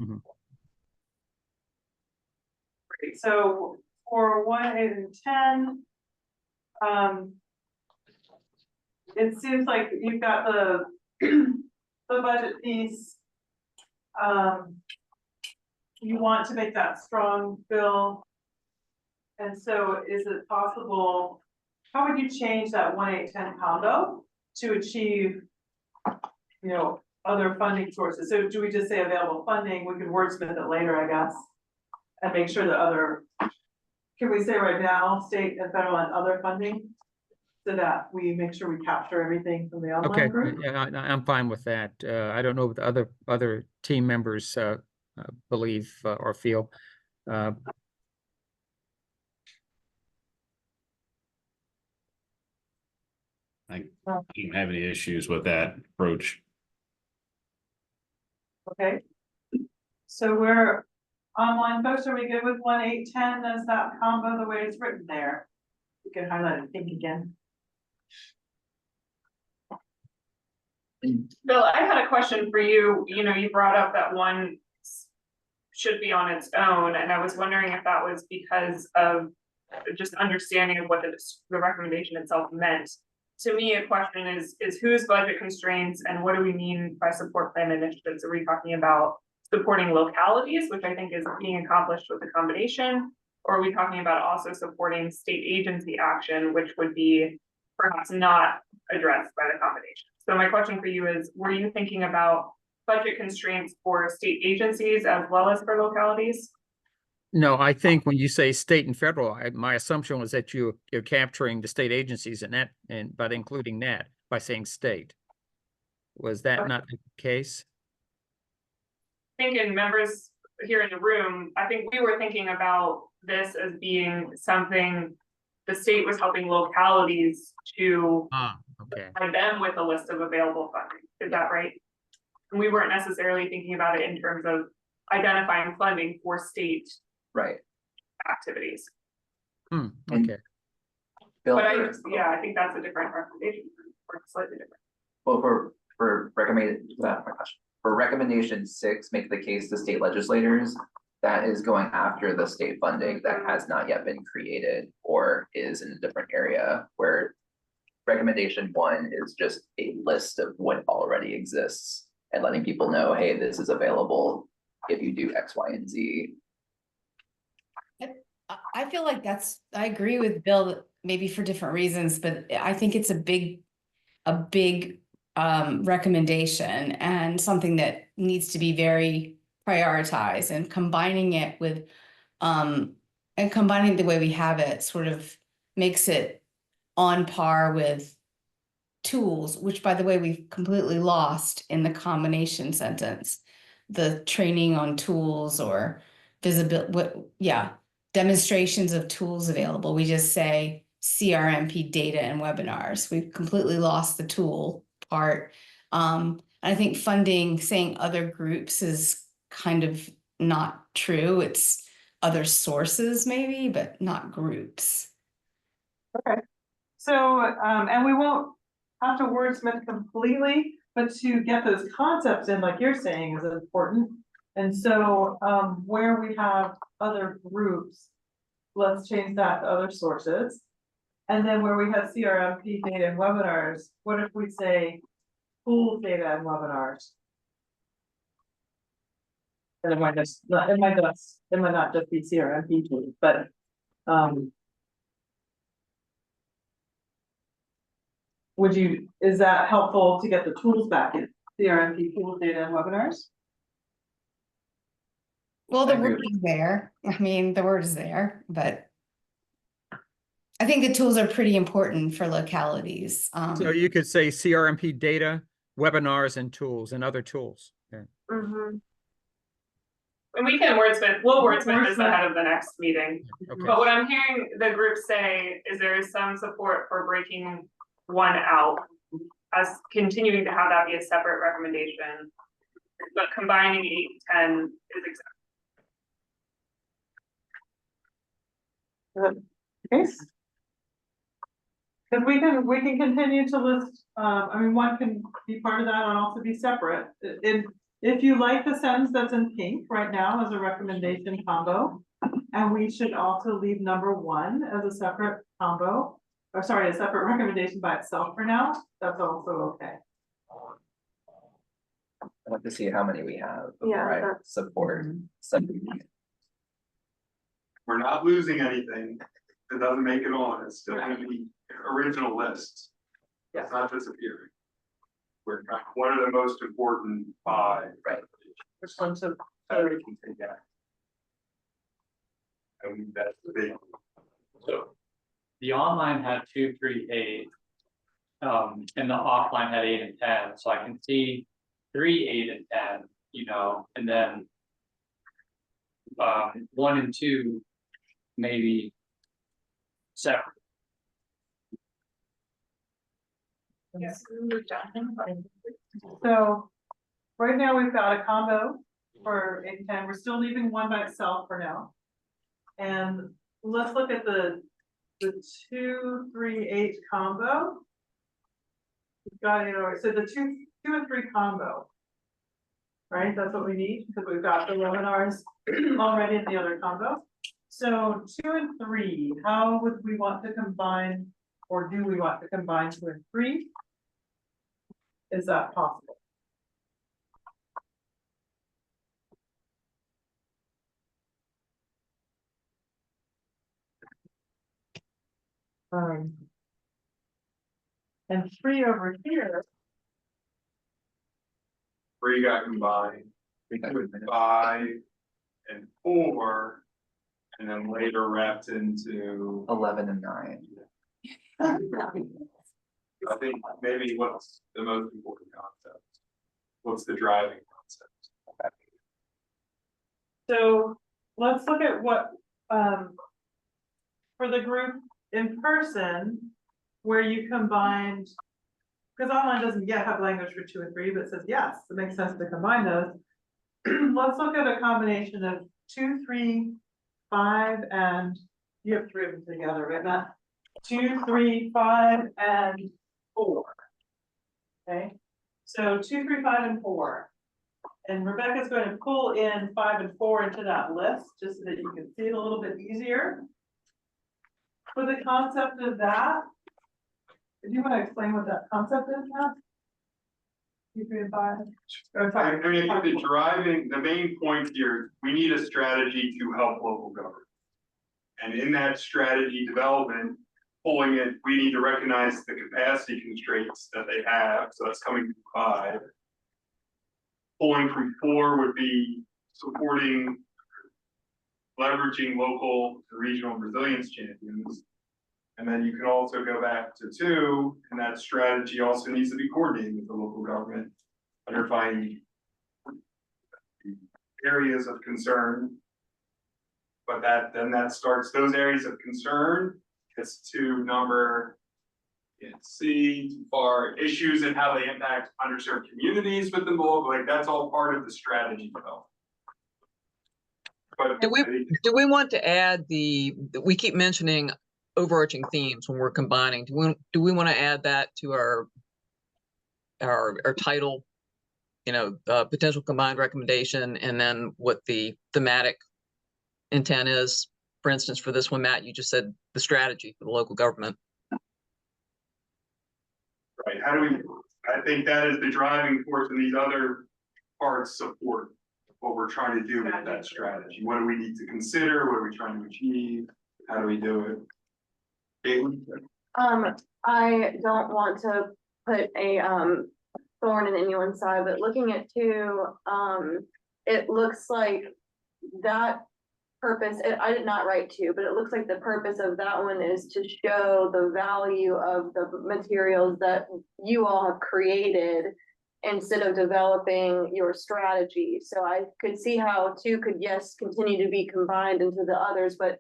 Great. So for 1, 8, and 10, it seems like you've got the the budget piece. You want to make that strong, Bill. And so is it possible, how would you change that 1, 8, 10 combo to achieve, you know, other funding sources? So do we just say available funding? We can wordsmith it later, I guess, and make sure that other, can we say right now, state and federal and other funding? So that we make sure we capture everything from the Okay, online group? yeah, I'm fine with that. I don't know what the other team members believe or feel. I don't have any issues with that approach. Okay. So we're online folks, are we good with 1, 8, 10 as that combo the way it's written there? You can highlight it pink again. Bill, I had a question for you. You know, you brought up that one should be on its own, and I was wondering if that was because of just understanding of what the recommendation itself meant. To me, a question is whose budget constraints and what do we mean by support plan initiatives? Are we talking about supporting localities, which I think is being accomplished with the combination? Or are we talking about also supporting state agency action, which would be perhaps not addressed by the combination? So my question for you is, were you thinking about budget constraints for state agencies as well as for localities? No, I think when you say state and federal, my assumption was that you're capturing the state agencies in that, but including that by saying state. Was that not the case? I think in members here in the room, I think we were thinking about this as being something the state was helping localities to Okay. provide them with a list of available funding. Is that right? And we weren't necessarily thinking about it in terms of identifying funding for state Right. activities. Okay. Bill, But I think that's a different recommendation, or slightly different. well, for recommendation 6, make the case to state legislators. That is going after the state funding that has not yet been created or is in a different area, where recommendation 1 is just a list of what already exists and letting people know, hey, this is available if you do X, Y, and Z. I feel like I agree with Bill, maybe for different reasons, but I think it's a big recommendation and something that needs to be very prioritized, and combining it with, and combining the way we have it sort of makes it on par with tools, which by the way, we've completely lost in the combination sentence, the training on tools or demonstrations of tools available. We just say CRMP data and webinars. We've completely lost the tool part. I think funding, saying other groups is kind of not true. It's other sources maybe, but not groups. Okay. So, and we won't have to wordsmith completely, but to get those concepts in, like you're saying, is important. And so, where we have other groups, let's change that to other sources. And then where we have CRMP data and webinars, what if we say pool data and webinars? And it might not just be CRMP tools, but, is that helpful to get the tools back in CRMP pool data and webinars? Well, the word is there. I mean, the word is there, but I think the tools are pretty important for localities. So you could say CRMP data, webinars, and tools and other tools. Okay. And we can we'll wordsmith this ahead of the next meeting. Okay. But what I'm hearing the group say is there is some support for breaking one out as continuing to have that be a separate recommendation. But combining 8 and 10 is acceptable. Case? Because we can continue to list, I mean, one can be part of that and also be separate. If you like the sentence that's in pink right now as a recommendation combo, and we should also leave number 1 as a separate combo, or sorry, a separate recommendation by itself for now, that's also okay. I'd like to see how many we have. Yeah, before I that's- support something. We're not losing anything. It doesn't make it on. It's still gonna be original lists. It's not disappearing. We're one of the most important 5. Right. Which one's a That we can take out. And that's the big. So the online had 2, 3, 8. And the offline had 8 and 10, so I can see 3, 8, and 10, you know, and then 1 and 2 maybe separate. Yes. So, right now we've got a combo for 8 and 10, we're still leaving 1 by itself for now. And let's look at the 2, 3, 8 combo. We've got it, so the 2 and 3 combo. Right, that's what we need, because we've got the webinars already in the other combo. So 2 and 3, how would we want to combine, or do we want to combine 2 and 3? Is that possible? And 3 over here. 3 got combined with 5 and 4. And then later wrapped into. 11 and 9. I think maybe what's the most important concept? What's the driving concept? So let's look at what, for the group in person, where you combined, because online doesn't yet have language for 2 and 3, but it says, yes, it makes sense to combine those. Let's look at a combination of 2, 3, 5, and you have 3 of them together, right, Matt? 2, 3, 5, and 4. Okay, so 2, 3, 5, and 4. And Rebecca's going to pull in 5 and 4 into that list, just so that you can see it a little bit easier. For the concept of that, do you want to explain what that concept is, Matt? 2, 3, and 5. I mean, I think the main point here, we need a strategy to help local government. And in that strategy development, pulling it, we need to recognize the capacity constraints that they have, so that's coming from 5. Pulling from 4 would be supporting, leveraging local and regional resilience champions. And then you can also go back to 2, and that strategy also needs to be coordinated with the local government, identifying areas of concern. But that starts those areas of concern, gets to number C, for issues and how they impact underserved communities within the local, like that's all part of the strategy development. But Do we want to add we keep mentioning overarching themes when we're combining. Do we want to add that to our title, potential combined recommendation, and then what the thematic intent is? For instance, for this one, Matt, you just said the strategy for the local government. Right, I think that is the driving force, and these other parts support what we're trying to do with that strategy. What do we need to consider? What are we trying to achieve? How do we do it? Caitlin? I don't want to put a thorn in anyone's side, but looking at 2, it looks like that purpose, I did not write 2, but it looks like the purpose of that one is to show the value of the materials that you all have created instead of developing your strategy. So I could see how two could, yes, continue to be combined into the others, but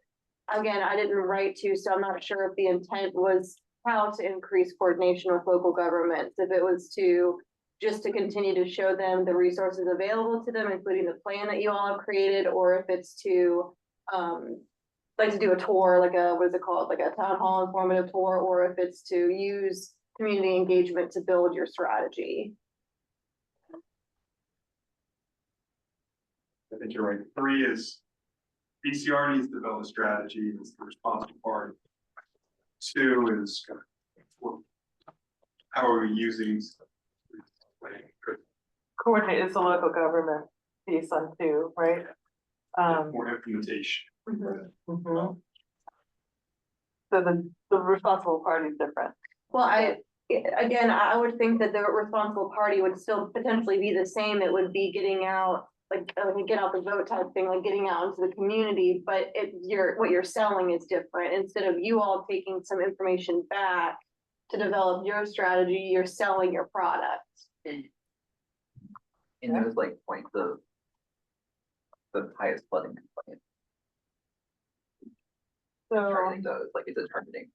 again, I didn't write to, so I'm not sure if the intent was how to increase coordination with local governments, if it was to just to continue to show them the resources available to them, including the plan that you all have created, or if it's to like to do a tour, like a, what is it called, like a town hall informative tour, or if it's to use community engagement to build your strategy. I think you're right. 3 is BCR needs to develop a strategy, it's the responsible party. 2 is kind of, how are we using? Coordinate is the local government piece on 2, right? More implementation. Mhm. So the responsible party is different. Well, again, I would think that the responsible party would still potentially be the same. It would be getting out, like, get out the vote type thing, like getting out into the community, but what you're selling is different. Instead of you all taking some information back to develop your strategy, you're selling your product. In those like points of the highest flooding complaint, targeting those, like it's determining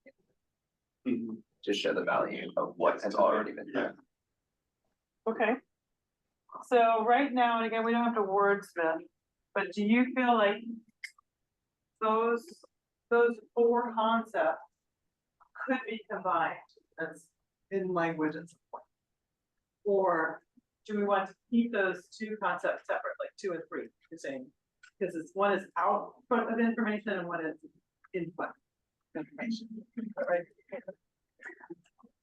to show the value of what has already been done. Okay. So right now, and again, we don't have to wordsmith, but do you feel like those 4 concepts could be combined as in language at some point? Or do we want to keep those 2 concepts separate, like 2 and 3, you're saying? Because one is output of information and one is input information, right?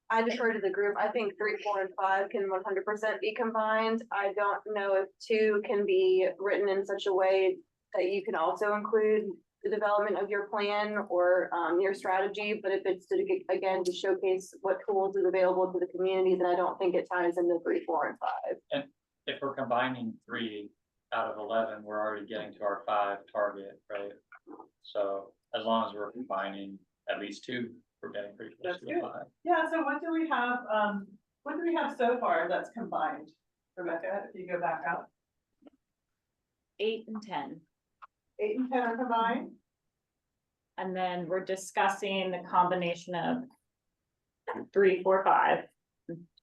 I defer to the group. I think 3, 4, and 5 can 100% be combined. I don't know if 2 can be written in such a way that you can also include the development of your plan or your strategy. But if it's to, again, to showcase what tools is available to the community, then I don't think it ties into 3, 4, and 5. And if we're combining 3 out of 11, we're already getting to our 5 target, right? So as long as we're combining at least 2, we're getting pretty close to the 5. Yeah, so what do we have so far that's combined? Rebecca, if you go back out. 8 and 10. 8 and 10 are combined? And then we're discussing the combination of 3, 4, 5,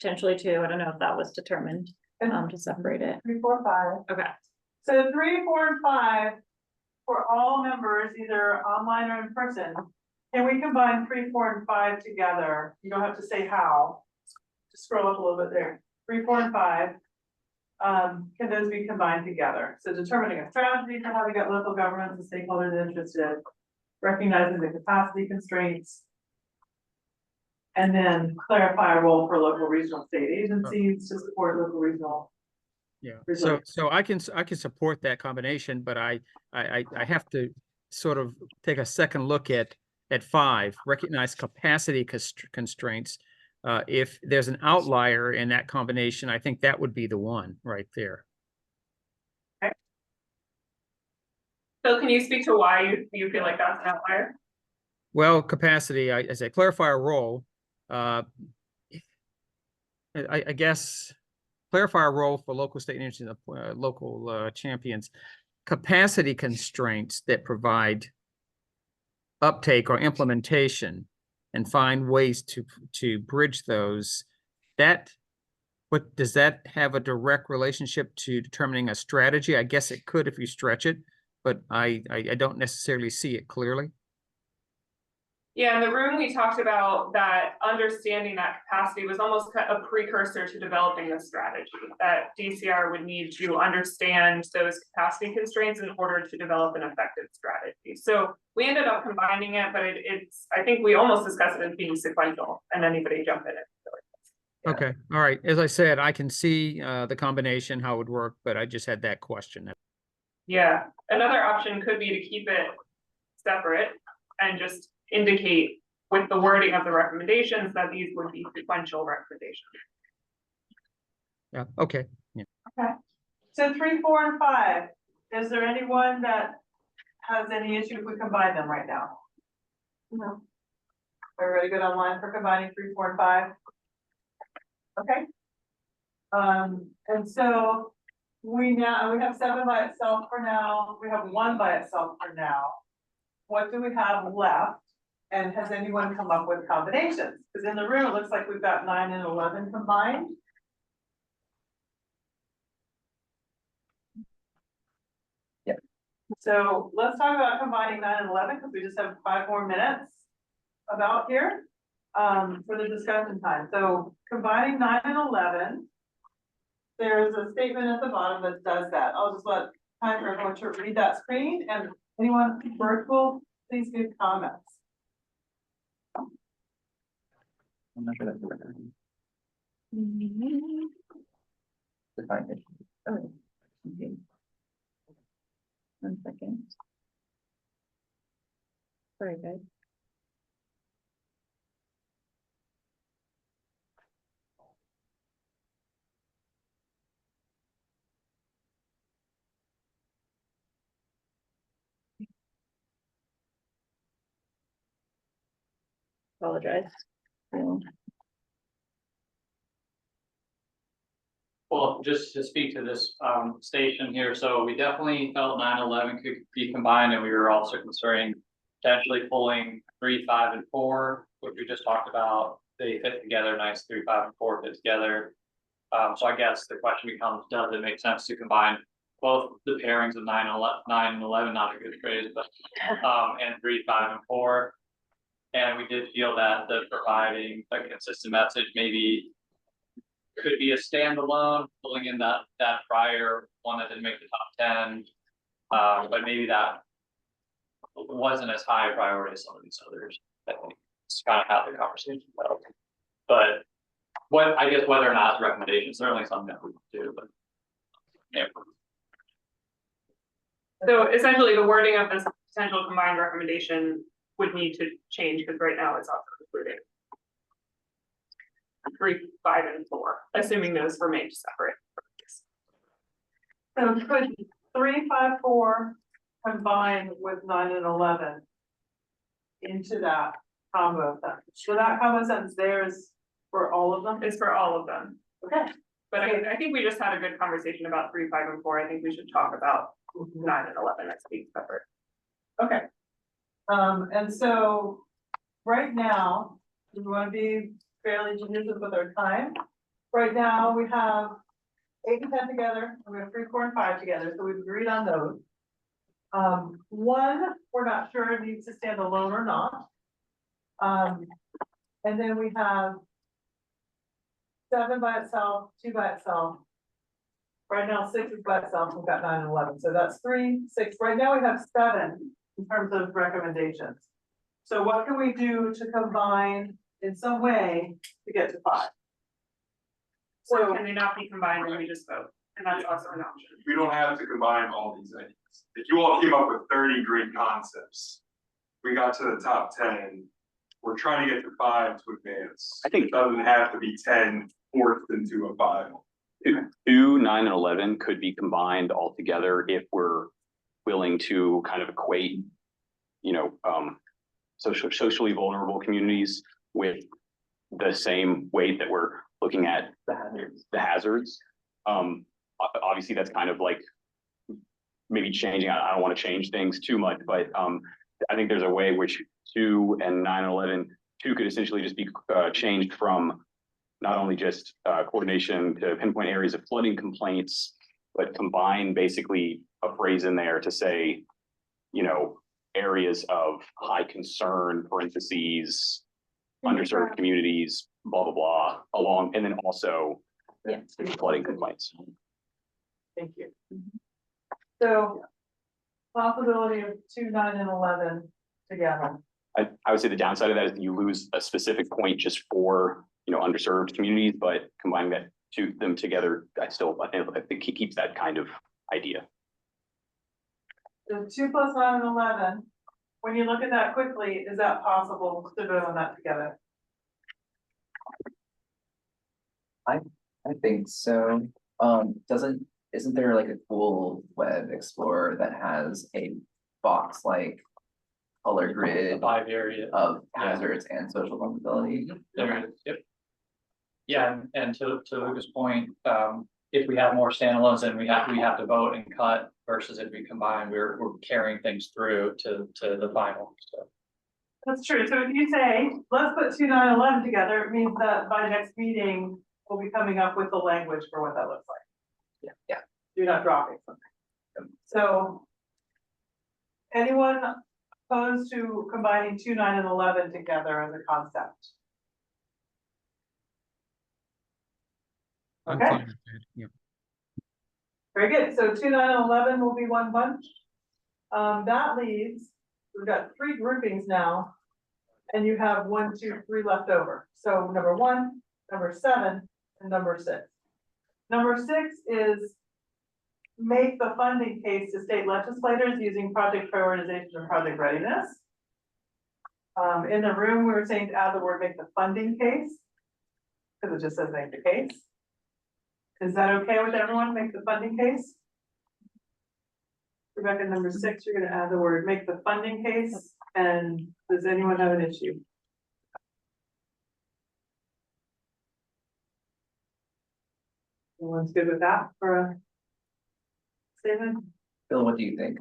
potentially 2. I don't know if that was determined to separate it. 3, 4, 5. Okay. So 3, 4, and 5 for all members, either online or in person. Can we combine 3, 4, and 5 together? You don't have to say how. Just scroll up a little bit there. 3, 4, and 5. Can those be combined together? So determining a strategy for how to get local governments and stakeholders interested, recognizing the capacity constraints, and then clarify a role for local, regional, state agencies to support local, regional. Yeah, Resilience. so I can support that combination, but I have to sort of take a second look at 5, recognize capacity constraints. If there's an outlier in that combination, I think that would be the one right there. Okay. Phil, can you speak to why you feel like that's an outlier? Well, capacity, as I clarify a role, I guess clarify a role for local, state agencies, local champions, capacity constraints that provide uptake or implementation and find ways to bridge those. Does that have a direct relationship to determining a strategy? I guess it could if you stretch it, but I don't necessarily see it clearly. Yeah, in the room, we talked about that understanding that capacity was almost a precursor to developing the strategy, that DCR would need to understand those capacity constraints in order to develop an effective strategy. So we ended up combining it, but I think we almost discussed it as being sequential, and anybody jump in it. Yeah. Okay, all right. As I said, I can see the combination, how it would work, but I just had that question. Yeah, another option could be to keep it separate and just indicate with the wording of the recommendations that these would be sequential recommendations. Yeah, okay. Yeah. Okay. So 3, 4, and 5. Is there anyone that has any issue if we combine them right now? No. Everybody good online for combining 3, 4, and 5? Okay. And so we have 7 by itself for now, we have 1 by itself for now. What do we have left? And has anyone come up with combinations? Because in the room, it looks like we've got 9 and 11 combined. Yep. So let's talk about combining 9 and 11, because we just have 5 more minutes about here for the discussion time. So combining 9 and 11, there's a statement at the bottom that does that. I'll just let time for everyone to read that screen, and anyone virtual, please give comments. I'm not sure that's the right. Define it. Oh, okay. 1 second. Sorry, guys. Apologize. Well, just to speak to this station here, so we definitely felt 9/11 could be combined, and we were also considering potentially pulling 3, 5, and 4, which we just talked about. They fit together nice, 3, 5, and 4 fit together. So I guess the question becomes, does it make sense to combine both the pairings of 9 and 11, not a good phrase, but and 3, 5, and 4? And we did feel that the providing a consistent message maybe could be a standalone, pulling in that prior one that didn't make the top 10. But maybe that wasn't as high a priority as some of these others. I think it's kind of how the conversation felt. But I guess whether or not it's recommendation, certainly something that we can do, but yeah. So essentially, the wording of this potential combined recommendation would need to change, because right now it's also including 3, 5, and 4, assuming those remain separate. So could 3, 5, 4 combine with 9 and 11 into that combo sentence? So that combo sentence there is for all of them? It's for all of them. Okay. But I think we just had a good conversation about 3, 5, and 4. I think we should talk about 9 and 11 as being separate. Okay. And so right now, we want to be fairly judicious with our time. Right now, we have 8 and 10 together, and we have 3, 4, and 5 together, so we've agreed on those. 1, we're not sure it needs to stand alone or not. And then we have 7 by itself, 2 by itself. Right now, 6 is by itself, we've got 9 and 11, so that's 3, 6. Right now, we have 7 in terms of recommendations. So what can we do to combine in some way to get to 5? So can they not be combined when we just vote? And that's also an option. We don't have to combine all these ideas. If you all came up with 30 great concepts, we got to the top 10, we're trying to get to 5 to advance. I think it doesn't have to be 10 forced into a 5. 2, 9, and 11 could be combined all together if we're willing to kind of equate, socially vulnerable communities with the same weight that we're looking at the hazards. Obviously, that's kind of like maybe changing. I don't want to change things too much, but I think there's a way which 2 and 9 and 11, 2 could essentially just be changed from not only just coordination to pinpoint areas of flooding complaints, but combine basically a phrase in there to say, areas of high concern, parentheses, underserved communities, blah, blah, blah, along, and then also flooding complaints. Thank you. So possibility of 2, 9, and 11 together. I would say the downside of that is that you lose a specific point just for, underserved communities, but combining that them together, I think it keeps that kind of idea. So 2 plus 9 and 11, when you look at that quickly, is that possible to vote on that together? I think so. Isn't there like a cool web explorer that has a box like color grid 5 area of hazards and social vulnerability? There it is. Yep. Yeah, and to Lucas' point, if we have more standalones, then we have to vote and cut versus if we combine, we're carrying things through to the final, so. That's true. So if you say, let's put 2, 9, 11 together, it means that by next meeting, we'll be coming up with the language for what that looks like. Yeah. You're not dropping something. So anyone opposed to combining 2, 9, and 11 together as a concept? I'm Okay. fine with that, yeah. Very good. So 2, 9, and 11 will be one bunch. That leaves, we've got 3 groupings now. And you have 1, 2, 3 left over. So number 1, number 7, and number 6. Number 6 is make the funding case to state legislators using project prioritization and project readiness. In the room, we were saying to add the word make the funding case, because it just says make the case. Is that okay with everyone? Make the funding case? Rebecca, number 6, you're gonna add the word make the funding case. And does anyone have an issue? Everyone's good with that for a statement? Bill, what do you think?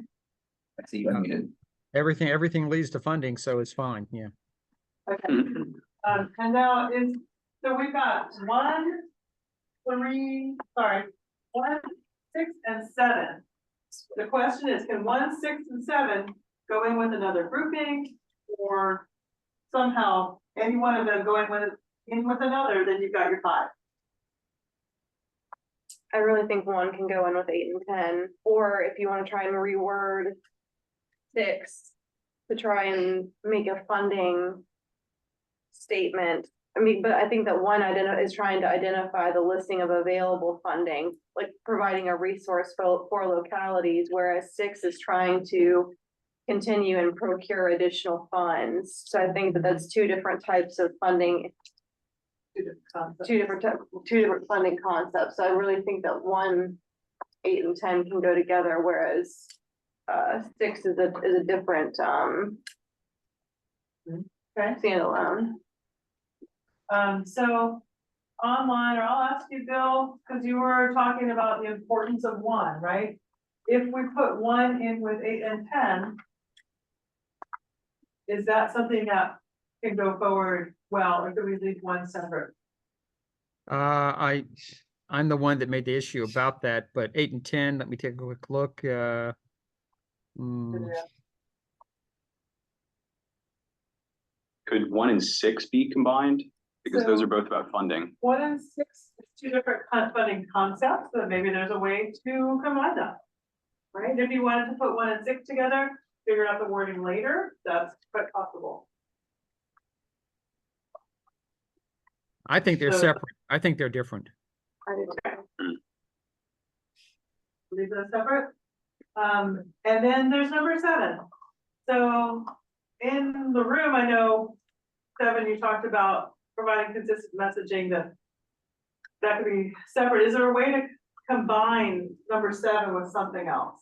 I see you unmuted. Everything leads to funding, so it's fine, yeah. Okay. And now so we've got 1, 3, 1, 6, and 7. The question is, can 1, 6, and 7 go in with another grouping, or somehow any one of them going in with another, then you've got your 5. I really think 1 can go in with 8 and 10, or if you want to try and reword 6 to try and make a funding statement. I mean, but I think that 1 is trying to identify the listing of available funding, like providing a resource for localities, whereas 6 is trying to continue and procure additional funds. So I think that that's 2 different types of funding. 2 different funding concepts. So I really think that 1, 8, and 10 can go together, whereas 6 is a different standalone. So online, or I'll ask you, Bill, because you were talking about the importance of 1, right? If we put 1 in with 8 and 10, is that something that can go forward well, or do we leave 1 separate? I'm the one that made the issue about that, but 8 and 10, let me take a quick look. Could 1 and 6 be combined? Because those are both about funding. 1 and 6 is 2 different funding concepts, so maybe there's a way to combine them. Right? If you wanted to put 1 and 6 together, figure out the wording later, that's quite possible. I think they're separate. I think they're different. I do too. Leave those separate. And then there's number 7. So in the room, I know 7, you talked about providing consistent messaging that could be separate. Is there a way to combine number 7 with something else?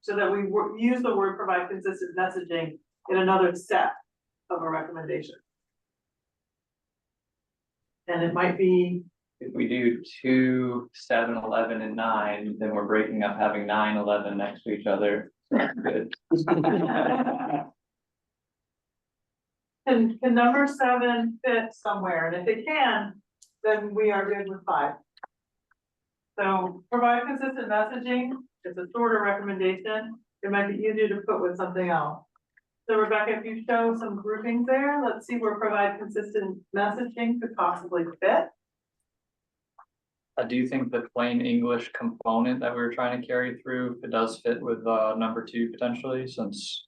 So that we use the word provide consistent messaging in another step of a recommendation. And it might be. If we do 2, 7, 11, and 9, then we're breaking up having 9, 11 next to each other. That's good. Can number 7 fit somewhere? And if it can, then we are good with 5. So provide consistent messaging. It's a shorter recommendation. It might be easier to put with something else. So Rebecca, if you show some groupings there, let's see where provide consistent messaging could possibly fit. I do think the plain English component that we were trying to carry through, it does fit with number 2 potentially, since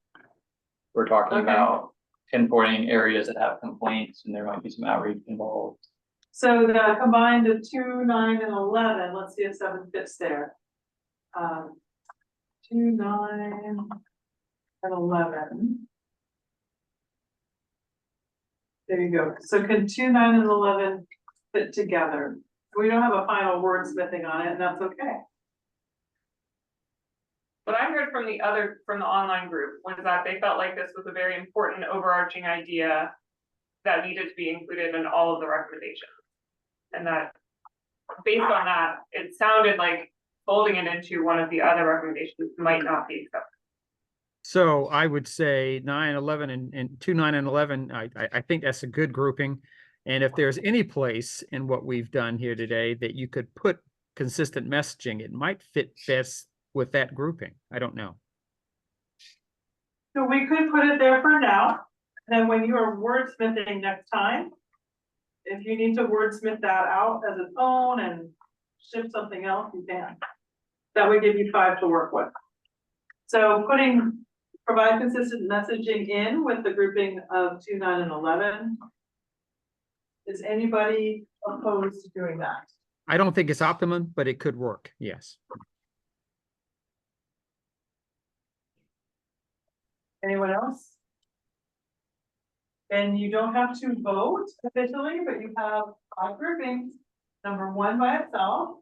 we're talking about pinpointing areas that have complaints and there might be some outreach involved. So the combined of 2, 9, and 11, let's see if 7 fits there. 2, 9, and 11. There you go. So can 2, 9, and 11 fit together? We don't have a final wordsmithing on it, and that's okay. What I heard from the online group was that they felt like this was a very important overarching idea that needed to be included in all of the recommendations. And that, based on that, it sounded like folding it into one of the other recommendations might not be acceptable. So I would say 9, 11, and 2, 9, and 11, I think that's a good grouping. And if there's any place in what we've done here today that you could put consistent messaging, it might fit best with that grouping. I don't know. So we could put it there for now, then when you are wordsmithing next time, if you need to wordsmith that out as its own and shift something else, you can. That would give you 5 to work with. So provide consistent messaging in with the grouping of 2, 9, and 11. Is anybody opposed to doing that? I don't think it's optimum, but it could work. Yes. Anyone else? And you don't have to vote officially, but you have 5 groupings. Number 1 by itself.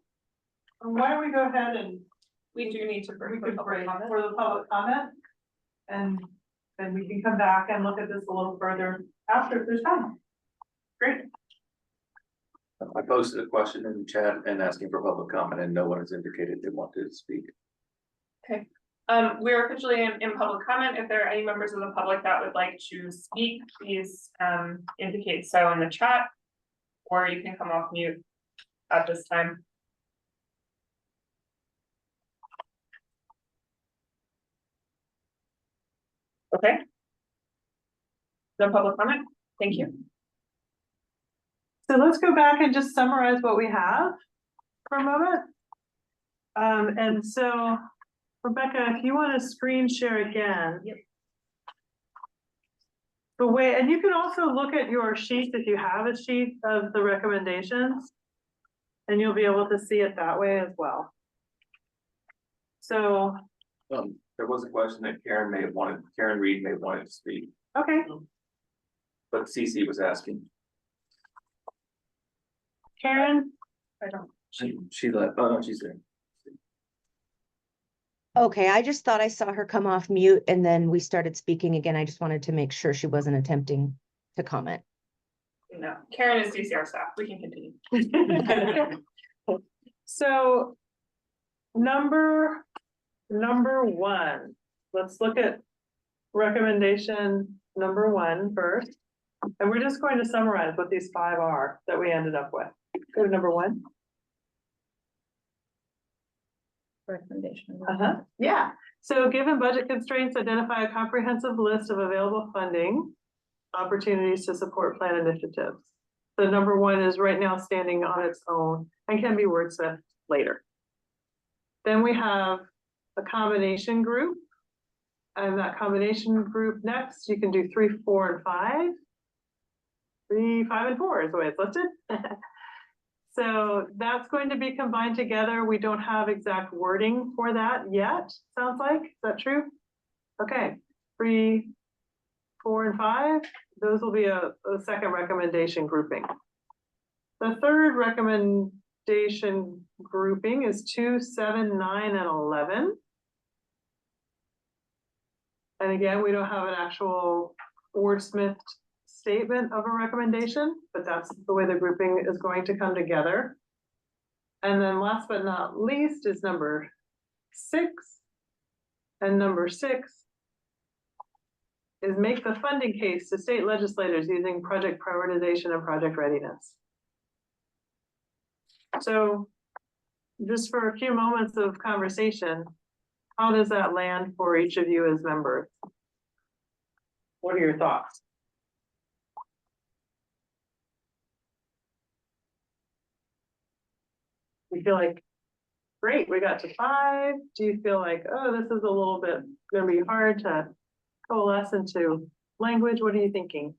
And why don't we go ahead and We do need to bring we could public bring comment. for the public comment. And then we can come back and look at this a little further after if there's time. Great. I posted a question in the chat and asking for public comment, and no one has indicated they want to speak. Okay, we're officially in public comment. If there are any members of the public that would like to speak, please indicate so in the chat. Or you can come off mute at this time. Okay. No public comment, thank you. So let's go back and just summarize what we have for a moment. And so Rebecca, if you want to screen share again. Yep. The way, and you can also look at your sheets if you have a sheet of the recommendations. And you'll be able to see it that way as well. So, There was a question that Karen Reed may have wanted to speak, okay, but CC was asking. Karen, I don't. She left, oh no, she's there. Okay, I just thought I saw her come off mute and then we started speaking again. I just wanted to make sure she wasn't attempting to comment. No, Karen is DCR staff, we can continue. so number 1, let's look at recommendation number 1 first. And we're just going to summarize what these 5 are that we ended up with. Go to number 1. Recommendation. Yeah. So given budget constraints, identify a comprehensive list of available funding opportunities to support plan initiatives. So number 1 is right now standing on its own and can be wordsmithed later. Then we have a combination group. And that combination group next, you can do 3, 4, and 5. 3, 5, and 4 is the way it's listed. So that's going to be combined together. We don't have exact wording for that yet, sounds like. Is that true? Okay, 3, 4, and 5, those will be a second recommendation grouping. The third recommendation grouping is 2, 7, 9, and 11. And again, we don't have an actual wordsmithed statement of a recommendation, but that's the way the grouping is going to come together. And then last but not least is number 6. And number 6 is make the funding case to state legislators using project prioritization and project readiness. So just for a few moments of conversation, how does that land for each of you as members? What are your thoughts? You feel like, great, we got to 5. Do you feel like, oh, this is a little bit gonna be hard to coalesce into language? What are you thinking?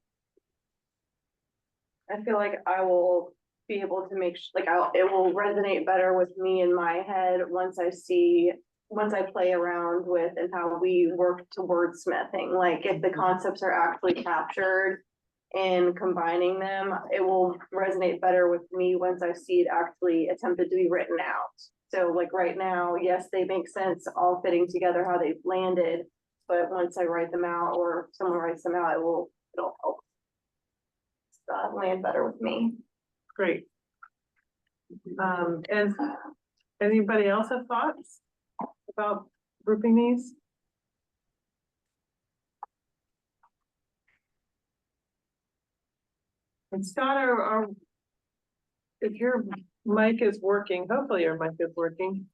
I feel like I will be able to make, it will resonate better with me in my head once I play around with and how we work to wordsmithing. Like if the concepts are actually captured and combining them, it will resonate better with me once I see it actually attempted to be written out. So like right now, yes, they make sense all fitting together how they've landed, but once I write them out or someone writes them out, it'll help land better with me. Great. And anybody else have thoughts about grouping these? And Scott, if your mic is working, hopefully your mic is working.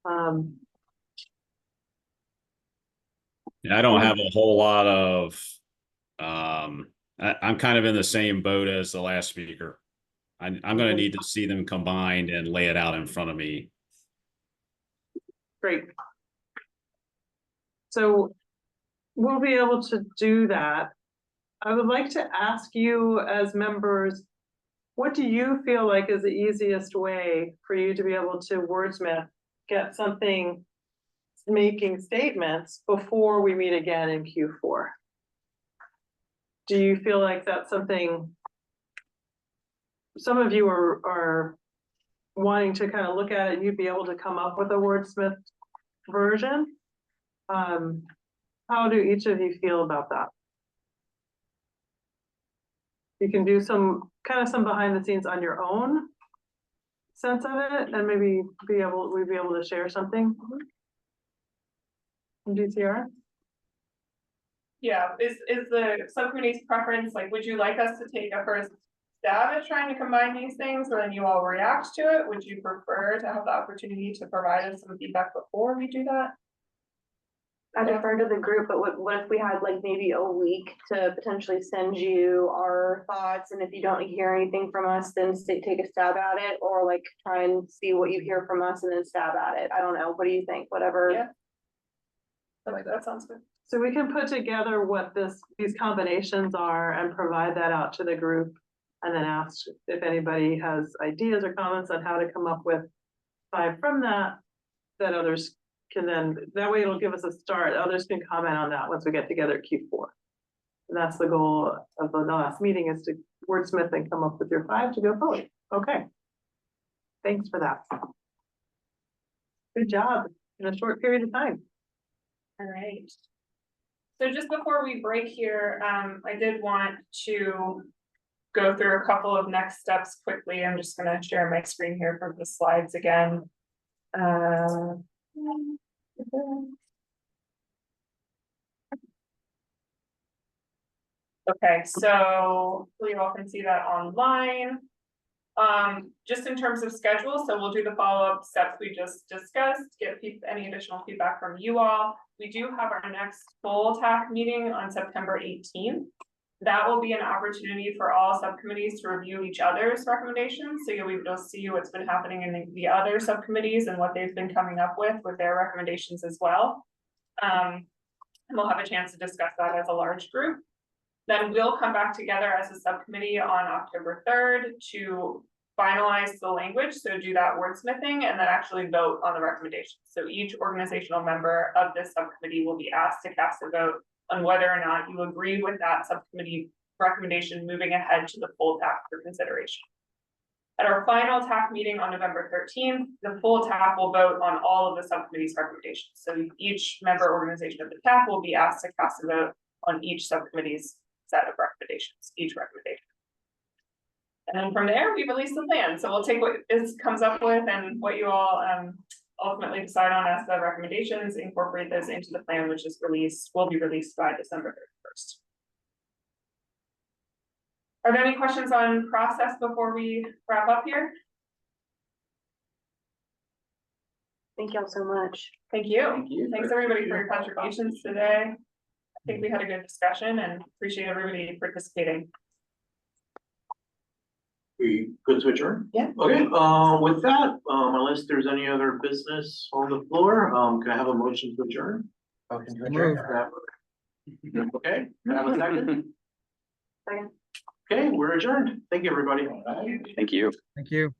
I don't have a whole lot of, I'm kind of in the same boat as the last speaker. I'm gonna need to see them combined and lay it out in front of me. Great. So we'll be able to do that. I would like to ask you as members, what do you feel like is the easiest way for you to be able to wordsmith, get something making statements before we meet again in Q4? Do you feel like that's something some of you are wanting to kind of look at it and you'd be able to come up with a wordsmith version? How do each of you feel about that? You can do some behind the scenes on your own sense of it, and maybe we'd be able to share something from DCR. Yeah, is the subcommittee's preference, like, would you like us to take a first stab at trying to combine these things and then you all react to it? Would you prefer to have the opportunity to provide us some feedback before we do that? I defer to the group, but what if we had like maybe a week to potentially send you our thoughts, and if you don't hear anything from us, then take a stab at it, or like try and see what you hear from us and then stab at it. I don't know. What do you think? Whatever. Yeah. That sounds good. So we can put together what these combinations are and provide that out to the group, and then ask if anybody has ideas or comments on how to come up with 5 from that others can then, that way it'll give us a start. Others can comment on that once we get together at Q4. And that's the goal of the last meeting, is to wordsmith and come up with your 5 to go forward. Okay. Thanks for that. Good job in a short period of time. All right. So just before we break here, I did want to go through a couple of next steps quickly. I'm just gonna share my screen here for the slides again. Okay, so you all can see that online. Just in terms of schedule, so we'll do the follow-up steps we just discussed, get any additional feedback from you all. We do have our next full TAC meeting on September 18th. That will be an opportunity for all subcommittees to review each other's recommendations. So you'll see what's been happening in the other subcommittees and what they've been coming up with their recommendations as well. And we'll have a chance to discuss that as a large group. Then we'll come back together as a subcommittee on October 3rd to finalize the language. So do that wordsmithing and then actually vote on the recommendations. So each organizational member of this subcommittee will be asked to cast a vote on whether or not you agree with that subcommittee recommendation moving ahead to the full TAC for consideration. At our final TAC meeting on November 13th, the full TAC will vote on all of the subcommittee's recommendations. So each member organization of the TAC will be asked to cast a vote on each subcommittee's set of recommendations, each recommendation. And then from there, we release the plan. So we'll take what this comes up with and what you all ultimately decide on as the recommendations, incorporate those into the plan, which is will be released by December 31st. Are there any questions on process before we wrap up here? Thank y'all so much. Thank you. Thank you. Thanks everybody for your contributions today. I think we had a good discussion and appreciate everybody participating. We good to adjourn? Yeah. Okay, with that, unless there's any other business on the floor, can I have a motion to adjourn? Motion to Move. adjourn. Okay, can I have a second? Second. Okay, we're adjourned. Thank you, everybody. Thank you. Thank you.